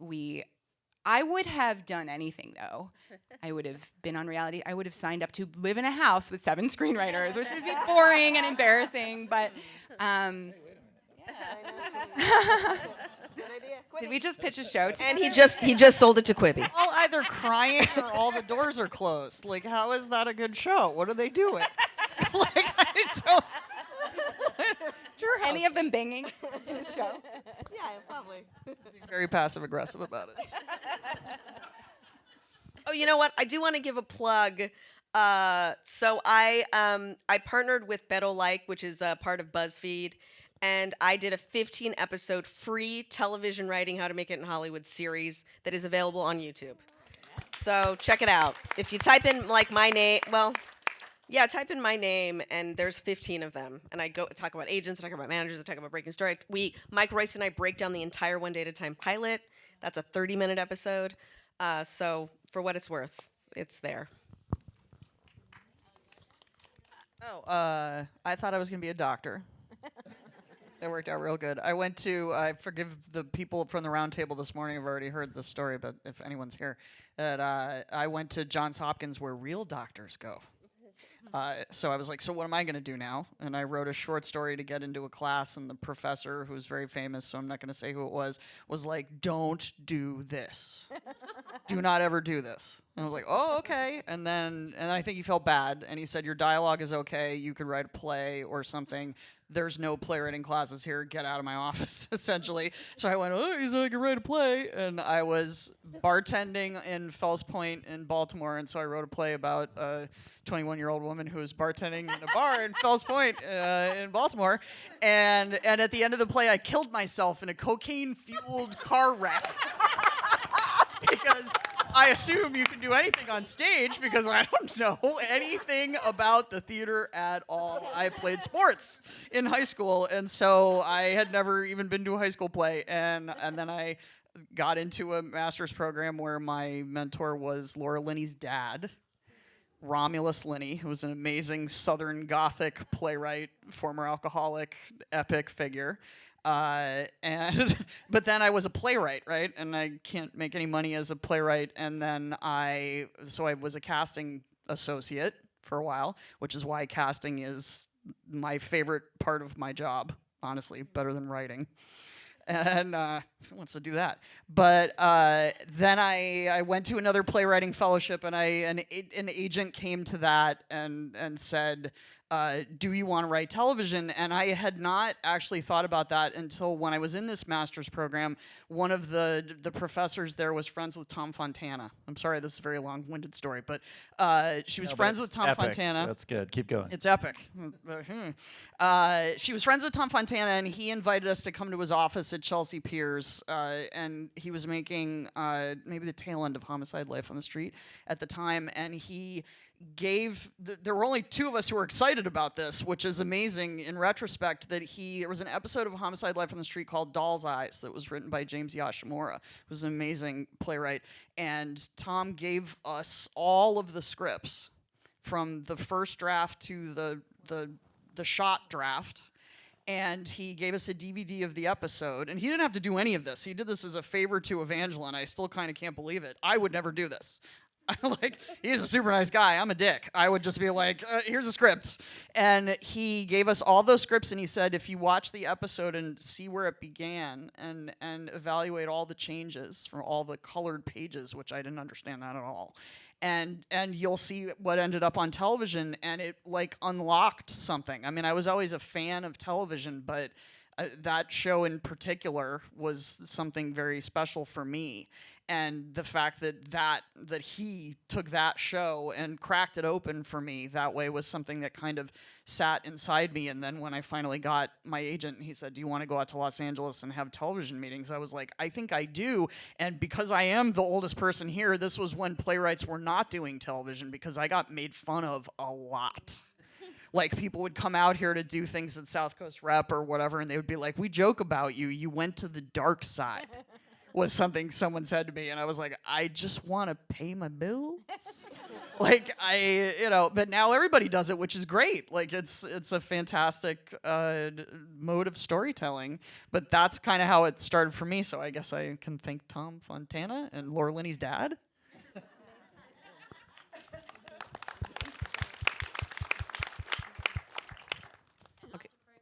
I would have done anything though. I would have been on reality. I would have signed up to live in a house with 7 screenwriters, which would be boring and embarrassing, but did we just pitch a show to And he just sold it to Quibi. All either crying or all the doors are closed. Like, how is that a good show? What are they doing? Like, I don't. Your house. any of them banging in the show? Yeah, probably. Being very passive aggressive about it. Oh, you know what? I do want to give a plug. So I partnered with Beto Like, which is part of BuzzFeed, and I did a 15-episode free television writing How to Make It in Hollywood series that is available on YouTube. So check it out. If you type in like my name, well, Yeah, type in my name, and there's 15 of them. And I go talk about agents, I talk about managers, I talk about breaking story. Mike Royce and I break down the entire One Day at a Time pilot. That's a 30-minute episode. So for what it's worth, it's there. Oh, I thought I was going to be a doctor. That worked out real good. I forgive the people from the round table this morning. I've already heard the story, but if anyone's here, that I went to Johns Hopkins where real doctors go. So I was like, so what am I going to do now? And I wrote a short story to get into a class, and the professor, who's very famous, so I'm not going to say who it was like, don't do this. Do not ever do this. And I was like, oh, okay. And then I think he felt bad, and he said, your dialogue is okay. You could write a play or something. There's no playwriting classes here. Get out of my office, essentially. So I went, oh, he said I could write a play. And I was bartending in Fells Point in Baltimore, and so I wrote a play about a 21-year-old woman who was bartending in a bar in Fells Point in Baltimore. And at the end of the play, I killed myself in a cocaine-fueled car wreck. Because I assume you can do anything on stage, because I don't know anything about the theater at all. I played sports in high school, and so I had never even been to a high school play. And then I got into a master's program where my mentor was Laura Linney's dad, Romulus Linney, who was an amazing Southern Gothic playwright, former alcoholic, epic figure. But then I was a playwright, right? And I can't make any money as a playwright. And then I was a casting associate for a while, which is why casting is my favorite part of my job, honestly, better than writing. And who wants to do that? But then I went to another playwriting fellowship, and an agent came to that and said, do you want to write television? And I had not actually thought about that until when I was in this master's program. One of the professors there was friends with Tom Fontana. I'm sorry, this is a very long-winded story, but she was friends with Tom Fontana. That's good. Keep going. It's epic. She was friends with Tom Fontana, and he invited us to come to his office at Chelsea Piers, and he was making maybe the tail end of Homicide: Life on the Street at the time, and he there were only two of us who were excited about this, which is amazing in retrospect. There was an episode of Homicide: Life on the Street called Doll's Eyes that was written by James Yashimura, who was an amazing playwright, and Tom gave us all of the scripts from the first draft to the shot draft. And he gave us a DVD of the episode, and he didn't have to do any of this. He did this as a favor to Evangeline. I still kind of can't believe it. I would never do this. He's a super nice guy. I'm a dick. I would just be like, here's a script. And he gave us all those scripts, and he said, if you watch the episode and see where it began and evaluate all the changes from all the colored pages, which I didn't understand that at all, and you'll see what ended up on television, and it unlocked something. I mean, I was always a fan of television, but that show in particular was something very special for me. And the fact that he took that show and cracked it open for me that way was something that kind of sat inside me. And then when I finally got my agent, he said, do you want to go out to Los Angeles and have television meetings? I was like, I think I do. And because I am the oldest person here, this was when playwrights were not doing television, because I got made fun of a lot. Like, people would come out here to do things at South Coast Rep or whatever, and they would be like, we joke about you. You went to the dark side. Was something someone said to me, and I was like, I just want to pay my bills. But now everybody does it, which is great. It's a fantastic mode of storytelling, but that's kind of how it started for me, so I guess I can thank Tom Fontana and Laura Linney's dad.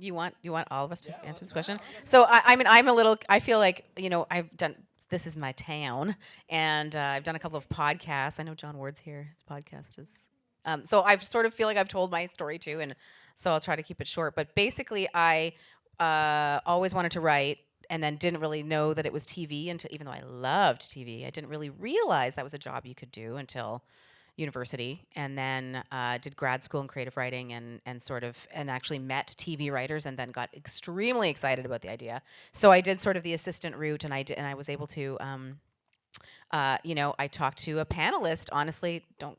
You want all of us to answer this question? So I feel like, I've done, this is my town, and I've done a couple of podcasts. I know John Ward's here. His podcast is, so I sort of feel like I've told my story too, and so I'll try to keep it short. But basically, I always wanted to write, and then didn't really know that it was TV until, even though I loved TV, I didn't really realize that was a job you could do until university, and then did grad school in creative writing, and actually met TV writers, and then got extremely excited about the idea. So I did sort of the assistant route, and I was able to, I talked to a panelist. Honestly, don't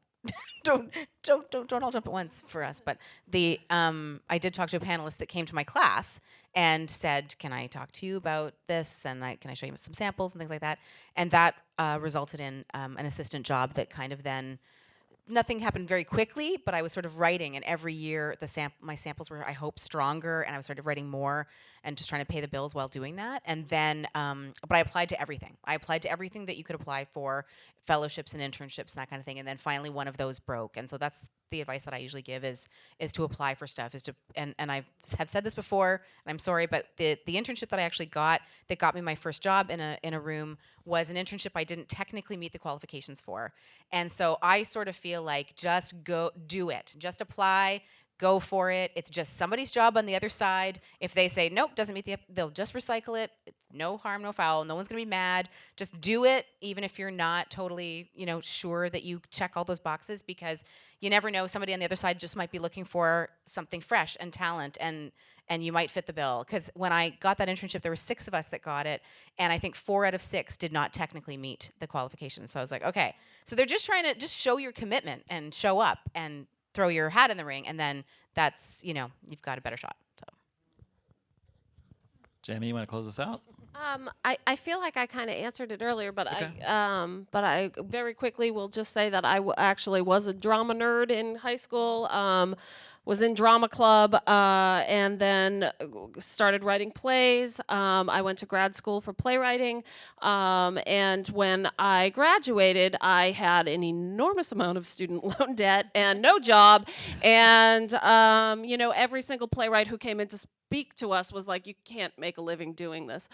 don't all jump at once for us. But I did talk to a panelist that came to my class and said, "Can I talk to you about this? And can I show you some samples and things like that?" And that resulted in an assistant job that kind of then. Nothing happened very quickly, but I was sort of writing, and every year my samples were, I hope, stronger, and I was sort of writing more and just trying to pay the bills while doing that. And then, but I applied to everything. I applied to everything that you could apply for, fellowships and internships and that kind of thing. And then finally, one of those broke. And so that's the advice that I usually give is to apply for stuff. And I have said this before, and I'm sorry, but the internship that I actually got that got me my first job in a room was an internship I didn't technically meet the qualifications for. And so I sort of feel like just go do it. Just apply. Go for it. It's just somebody's job on the other side. If they say, nope, doesn't meet they'll just recycle it. It's no harm, no foul. No one's going to be mad. Just do it, even if you're not totally, sure that you check all those boxes, because you never know. Somebody on the other side just might be looking for something fresh and talent, and you might fit the bill. Because when I got that internship, there were 6 of us that got it, and I think 4 out of 6 did not technically meet the qualifications. So I was like, okay. So they're just trying to just show your commitment and show up and throw your hat in the ring, and then that's, you've got a better shot. So, Jami, you want to close us out? I feel like I kind of answered it earlier, but Okay. I very quickly will just say that I actually was a drama nerd in high school. Was in drama club, and then started writing plays. I went to grad school for playwriting, and when I graduated, I had an enormous amount of student loan debt and no job, and every single playwright who came in to speak to us was like, you can't make a living doing this,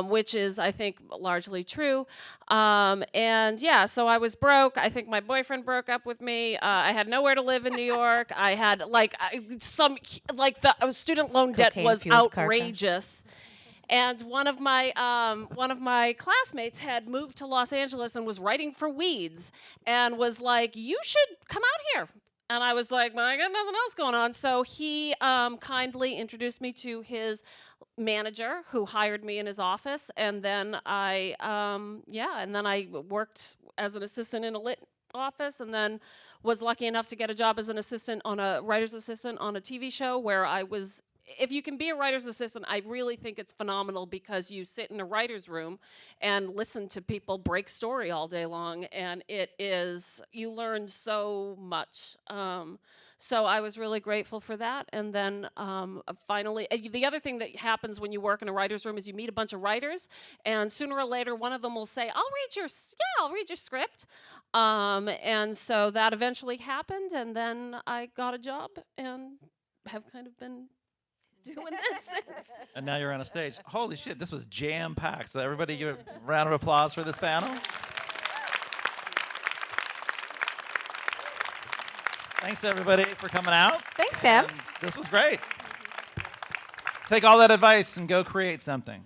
which is, I think, largely true. And yeah, so I was broke. I think my boyfriend broke up with me. I had nowhere to live in New York. I had the student loan debt was outrageous. And one of my classmates had moved to Los Angeles and was writing for Weeds and was like, you should come out here. And I was like, well, I got nothing else going on. So he kindly introduced me to his manager, who hired me in his office. And then I worked as an assistant in a lit office, and then was lucky enough to get a job as an assistant on a writer's assistant on a TV show where I was. If you can be a writer's assistant, I really think it's phenomenal, because you sit in a writer's room and listen to people break story all day long, and you learn so much. So I was really grateful for that. And then finally, the other thing that happens when you work in a writer's room is you meet a bunch of writers, and sooner or later, one of them will say, I'll read your script. And so that eventually happened, and then I got a job and have kind of been doing this since. And now you're on a stage. Holy shit, this was jam-packed. So everybody give a round of applause for this panel. Thanks, everybody, for coming out. Thanks, Tim. And this was great. Take all that advice and go create something.